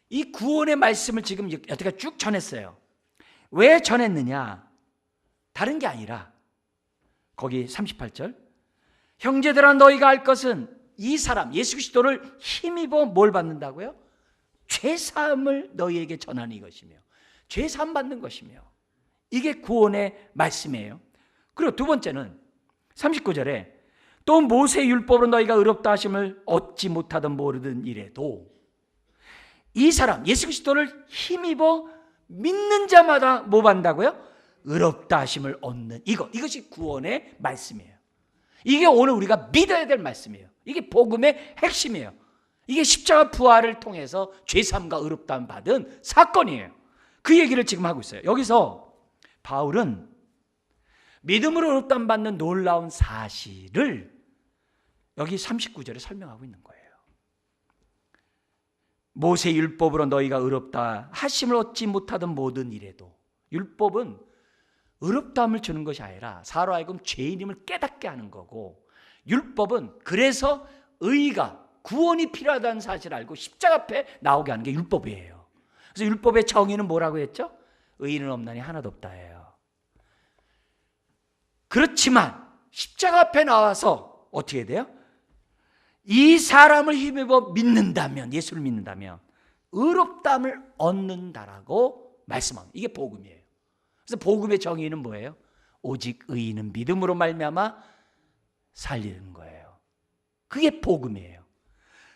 이 구원의 말씀을 지금 여태까지 쭉 전했어요. 왜 전했느냐? 다른 게 아니라 거기 38절, 형제들아 너희가 알 것은 이 사람 예수 그리스도를 힘입어 뭘 받는다고요? 죄사함을 너희에게 전하는 이것이며, 죄사함 받는 것이며, 이게 구원의 말씀이에요. 그리고 두 번째는 39절에 또 모세 율법으로 너희가 의롭다 하심을 얻지 못하던 모르던 이래도 이 사람 예수 그리스도를 힘입어 믿는 자마다 뭐 받는다고요? 의롭다 하심을 얻는 이것이 구원의 말씀이에요. 이게 오늘 우리가 믿어야 될 말씀이에요. 이게 복음의 핵심이에요. 이게 십자가 부활을 통해서 죄사함과 의롭다함 받은 사건이에요. 그 얘기를 지금 하고 있어요. 여기서 바울은 믿음으로 의롭다함 받는 놀라운 사실을 여기 39절에 설명하고 있는 거예요. 모세 율법으로 너희가 의롭다 하심을 얻지 못하던 모든 일에도, 율법은 의롭다함을 주는 것이 아니라 사로 하여금 죄인임을 깨닫게 하는 거고, 율법은 그래서 의가 구원이 필요하다는 사실을 알고 십자가 앞에 나오게 하는 게 율법이에요. 그래서 율법의 정의는 뭐라고 했죠? 의인은 없나니 하나도 없다예요. 그렇지만 십자가 앞에 나와서 어떻게 돼요? 이 사람을 힘입어 믿는다면, 예수를 믿는다면 의롭다함을 얻는다라고 말씀합니다. 이게 복음이에요. 그래서 복음의 정의는 뭐예요? 오직 의인은 믿음으로 말미암아 살리는 거예요. 그게 복음이에요.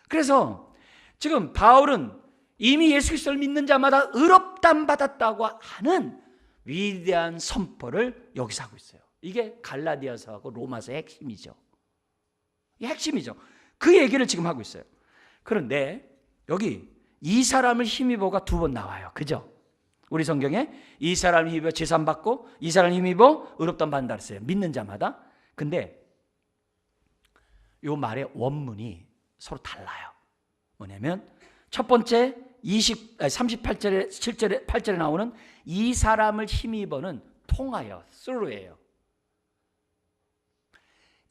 그래서 지금 바울은 이미 예수 그리스도를 믿는 자마다 의롭다함 받았다고 하는 위대한 선포를 여기서 하고 있어요. 이게 갈라디아서하고 로마서의 핵심이죠. 이 핵심이죠. 그 얘기를 지금 하고 있어요. 그런데 여기 이 사람을 힘입어가 두 번 나와요. 그죠? 우리 성경에 이 사람을 힘입어 제산 받고 이 사람을 힘입어 의롭다함 받는다 그랬어요. 믿는 자마다. 근데 이 말의 원문이 서로 달라요. 뭐냐면 첫 번째 38절에 7절에 8절에 나오는 이 사람을 힘입어는 통하여 through예요.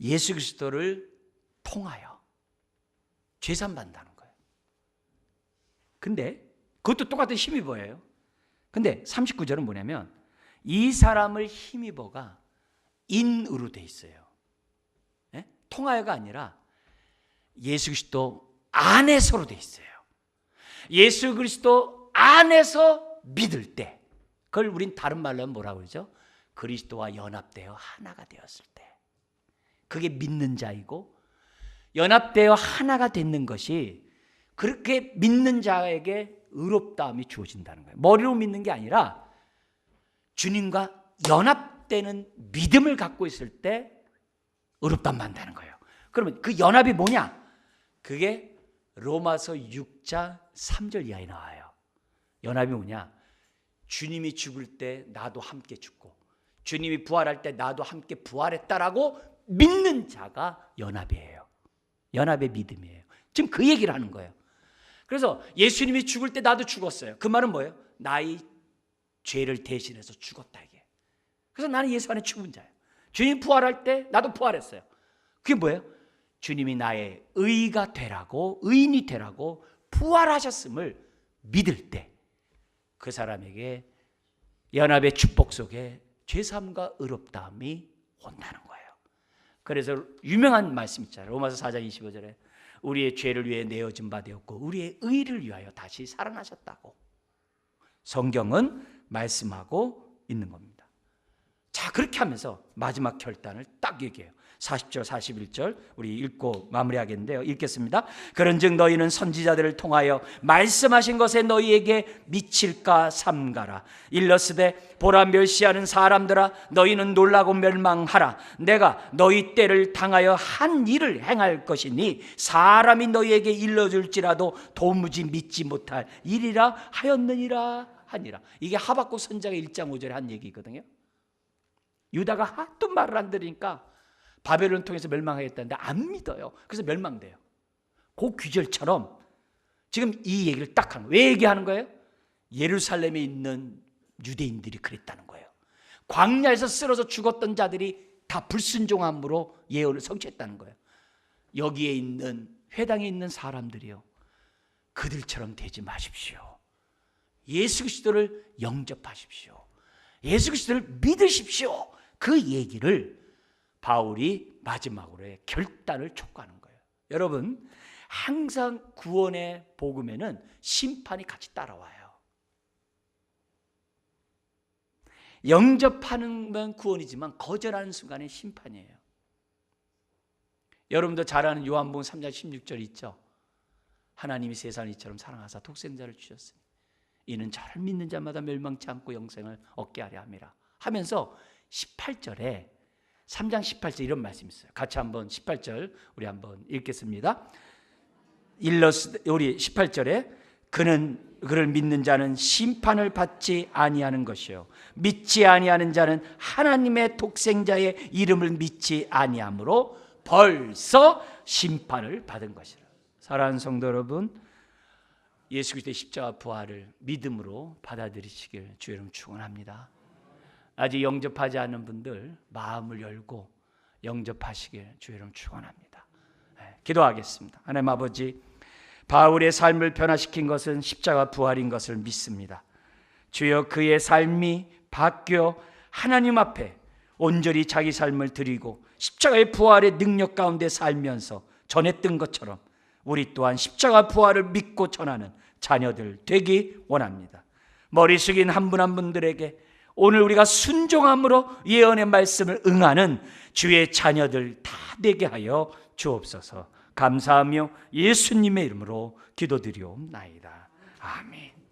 예수 그리스도를 통하여 죄산 받는다는 거예요. 근데 그것도 똑같은 힘입어예요. 근데 39절은 뭐냐면 이 사람을 힘입어가 인으로 돼 있어요. 네? 통하여가 아니라 예수 그리스도 안에서로 돼 있어요. 예수 그리스도 안에서 믿을 때, 그걸 우린 다른 말로 하면 뭐라고 그러죠? 그리스도와 연합되어 하나가 되었을 때, 그게 믿는 자이고, 연합되어 하나가 되는 것이 그렇게 믿는 자에게 의롭다함이 주어진다는 거예요. 머리로 믿는 게 아니라 주님과 연합되는 믿음을 갖고 있을 때 의롭다함 받는다는 거예요. 그러면 그 연합이 뭐냐? 그게 로마서 6장 3절 이하에 나와요. 연합이 뭐냐? 주님이 죽을 때 나도 함께 죽고 주님이 부활할 때 나도 함께 부활했다라고 믿는 자가 연합이에요. 연합의 믿음이에요. 지금 그 얘기를 하는 거예요. 그래서 예수님이 죽을 때 나도 죽었어요. 그 말은 뭐예요? 나의 죄를 대신해서 죽었다 이게. 그래서 나는 예수 안에 죽은 자예요. 주님 부활할 때 나도 부활했어요. 그게 뭐예요? 주님이 나의 의가 되라고, 의인이 되라고 부활하셨음을 믿을 때 그 사람에게 연합의 축복 속에 죄사함과 의롭다함이 온다는 거예요. 그래서 유명한 말씀 있잖아요. 로마서 4장 25절에 우리의 죄를 위해 내어진 바 되었고 우리의 의를 위하여 다시 살아나셨다고 성경은 말씀하고 있는 겁니다. 자, 그렇게 하면서 마지막 결단을 딱 얘기해요. 40절 41절 우리 읽고 마무리하겠는데요. 읽겠습니다. 그런즉 너희는 선지자들을 통하여 말씀하신 것에 너희에게 미칠까 삼가라. 일러스되 보라 멸시하는 사람들아 너희는 놀라고 멸망하라. 내가 너희 때를 당하여 한 일을 행할 것이니 사람이 너희에게 일러줄지라도 도무지 믿지 못할 일이라 하였느니라 하니라. 이게 하박국 선지자가 1장 5절에 한 얘기거든요. 유다가 하도 말을 안 들으니까 바벨론 통해서 멸망하겠다는데 안 믿어요. 그래서 멸망돼요. 그 귀절처럼 지금 이 얘기를 딱 하는 거예요. 왜 얘기하는 거예요? 예루살렘에 있는 유대인들이 그랬다는 거예요. 광야에서 쓰러져 죽었던 자들이 다 불순종함으로 예언을 성취했다는 거예요. 여기에 있는 회당에 있는 사람들이요, 그들처럼 되지 마십시오. 예수 그리스도를 영접하십시오. 예수 그리스도를 믿으십시오. 그 얘기를 바울이 마지막으로의 결단을 촉구하는 거예요. 여러분, 항상 구원의 복음에는 심판이 같이 따라와요. 영접하는 건 구원이지만 거절하는 순간에 심판이에요. 여러분도 잘 아는 요한복음 3장 16절 있죠. 하나님이 세상을 이처럼 사랑하사 독생자를 주셨으니 이는 저를 믿는 자마다 멸망치 않고 영생을 얻게 하려 함이라 하면서 18절에 3장 18절 이런 말씀이 있어요. 같이 한번 18절 우리 한번 읽겠습니다. 우리 18절에 그를 믿는 자는 심판을 받지 아니하는 것이요 믿지 아니하는 자는 하나님의 독생자의 이름을 믿지 아니하므로 벌써 심판을 받은 것이라. 사랑하는 성도 여러분, 예수 그리스도의 십자가 부활을 믿음으로 받아들이시길 주의 이름 축원합니다. 아직 영접하지 않은 분들 마음을 열고 영접하시길 주의 이름 축원합니다. 기도하겠습니다. 하나님 아버지, 바울의 삶을 변화시킨 것은 십자가 부활인 것을 믿습니다. 주여, 그의 삶이 바뀌어 하나님 앞에 온전히 자기 삶을 드리고 십자가의 부활의 능력 가운데 살면서 전했던 것처럼 우리 또한 십자가 부활을 믿고 전하는 자녀들 되기 원합니다. 머리 숙인 한 분 한 분들에게 오늘 우리가 순종함으로 예언의 말씀을 응하는 주의 자녀들 다 되게 하여 주옵소서. 감사하며 예수님의 이름으로 기도드리옵나이다. 아멘.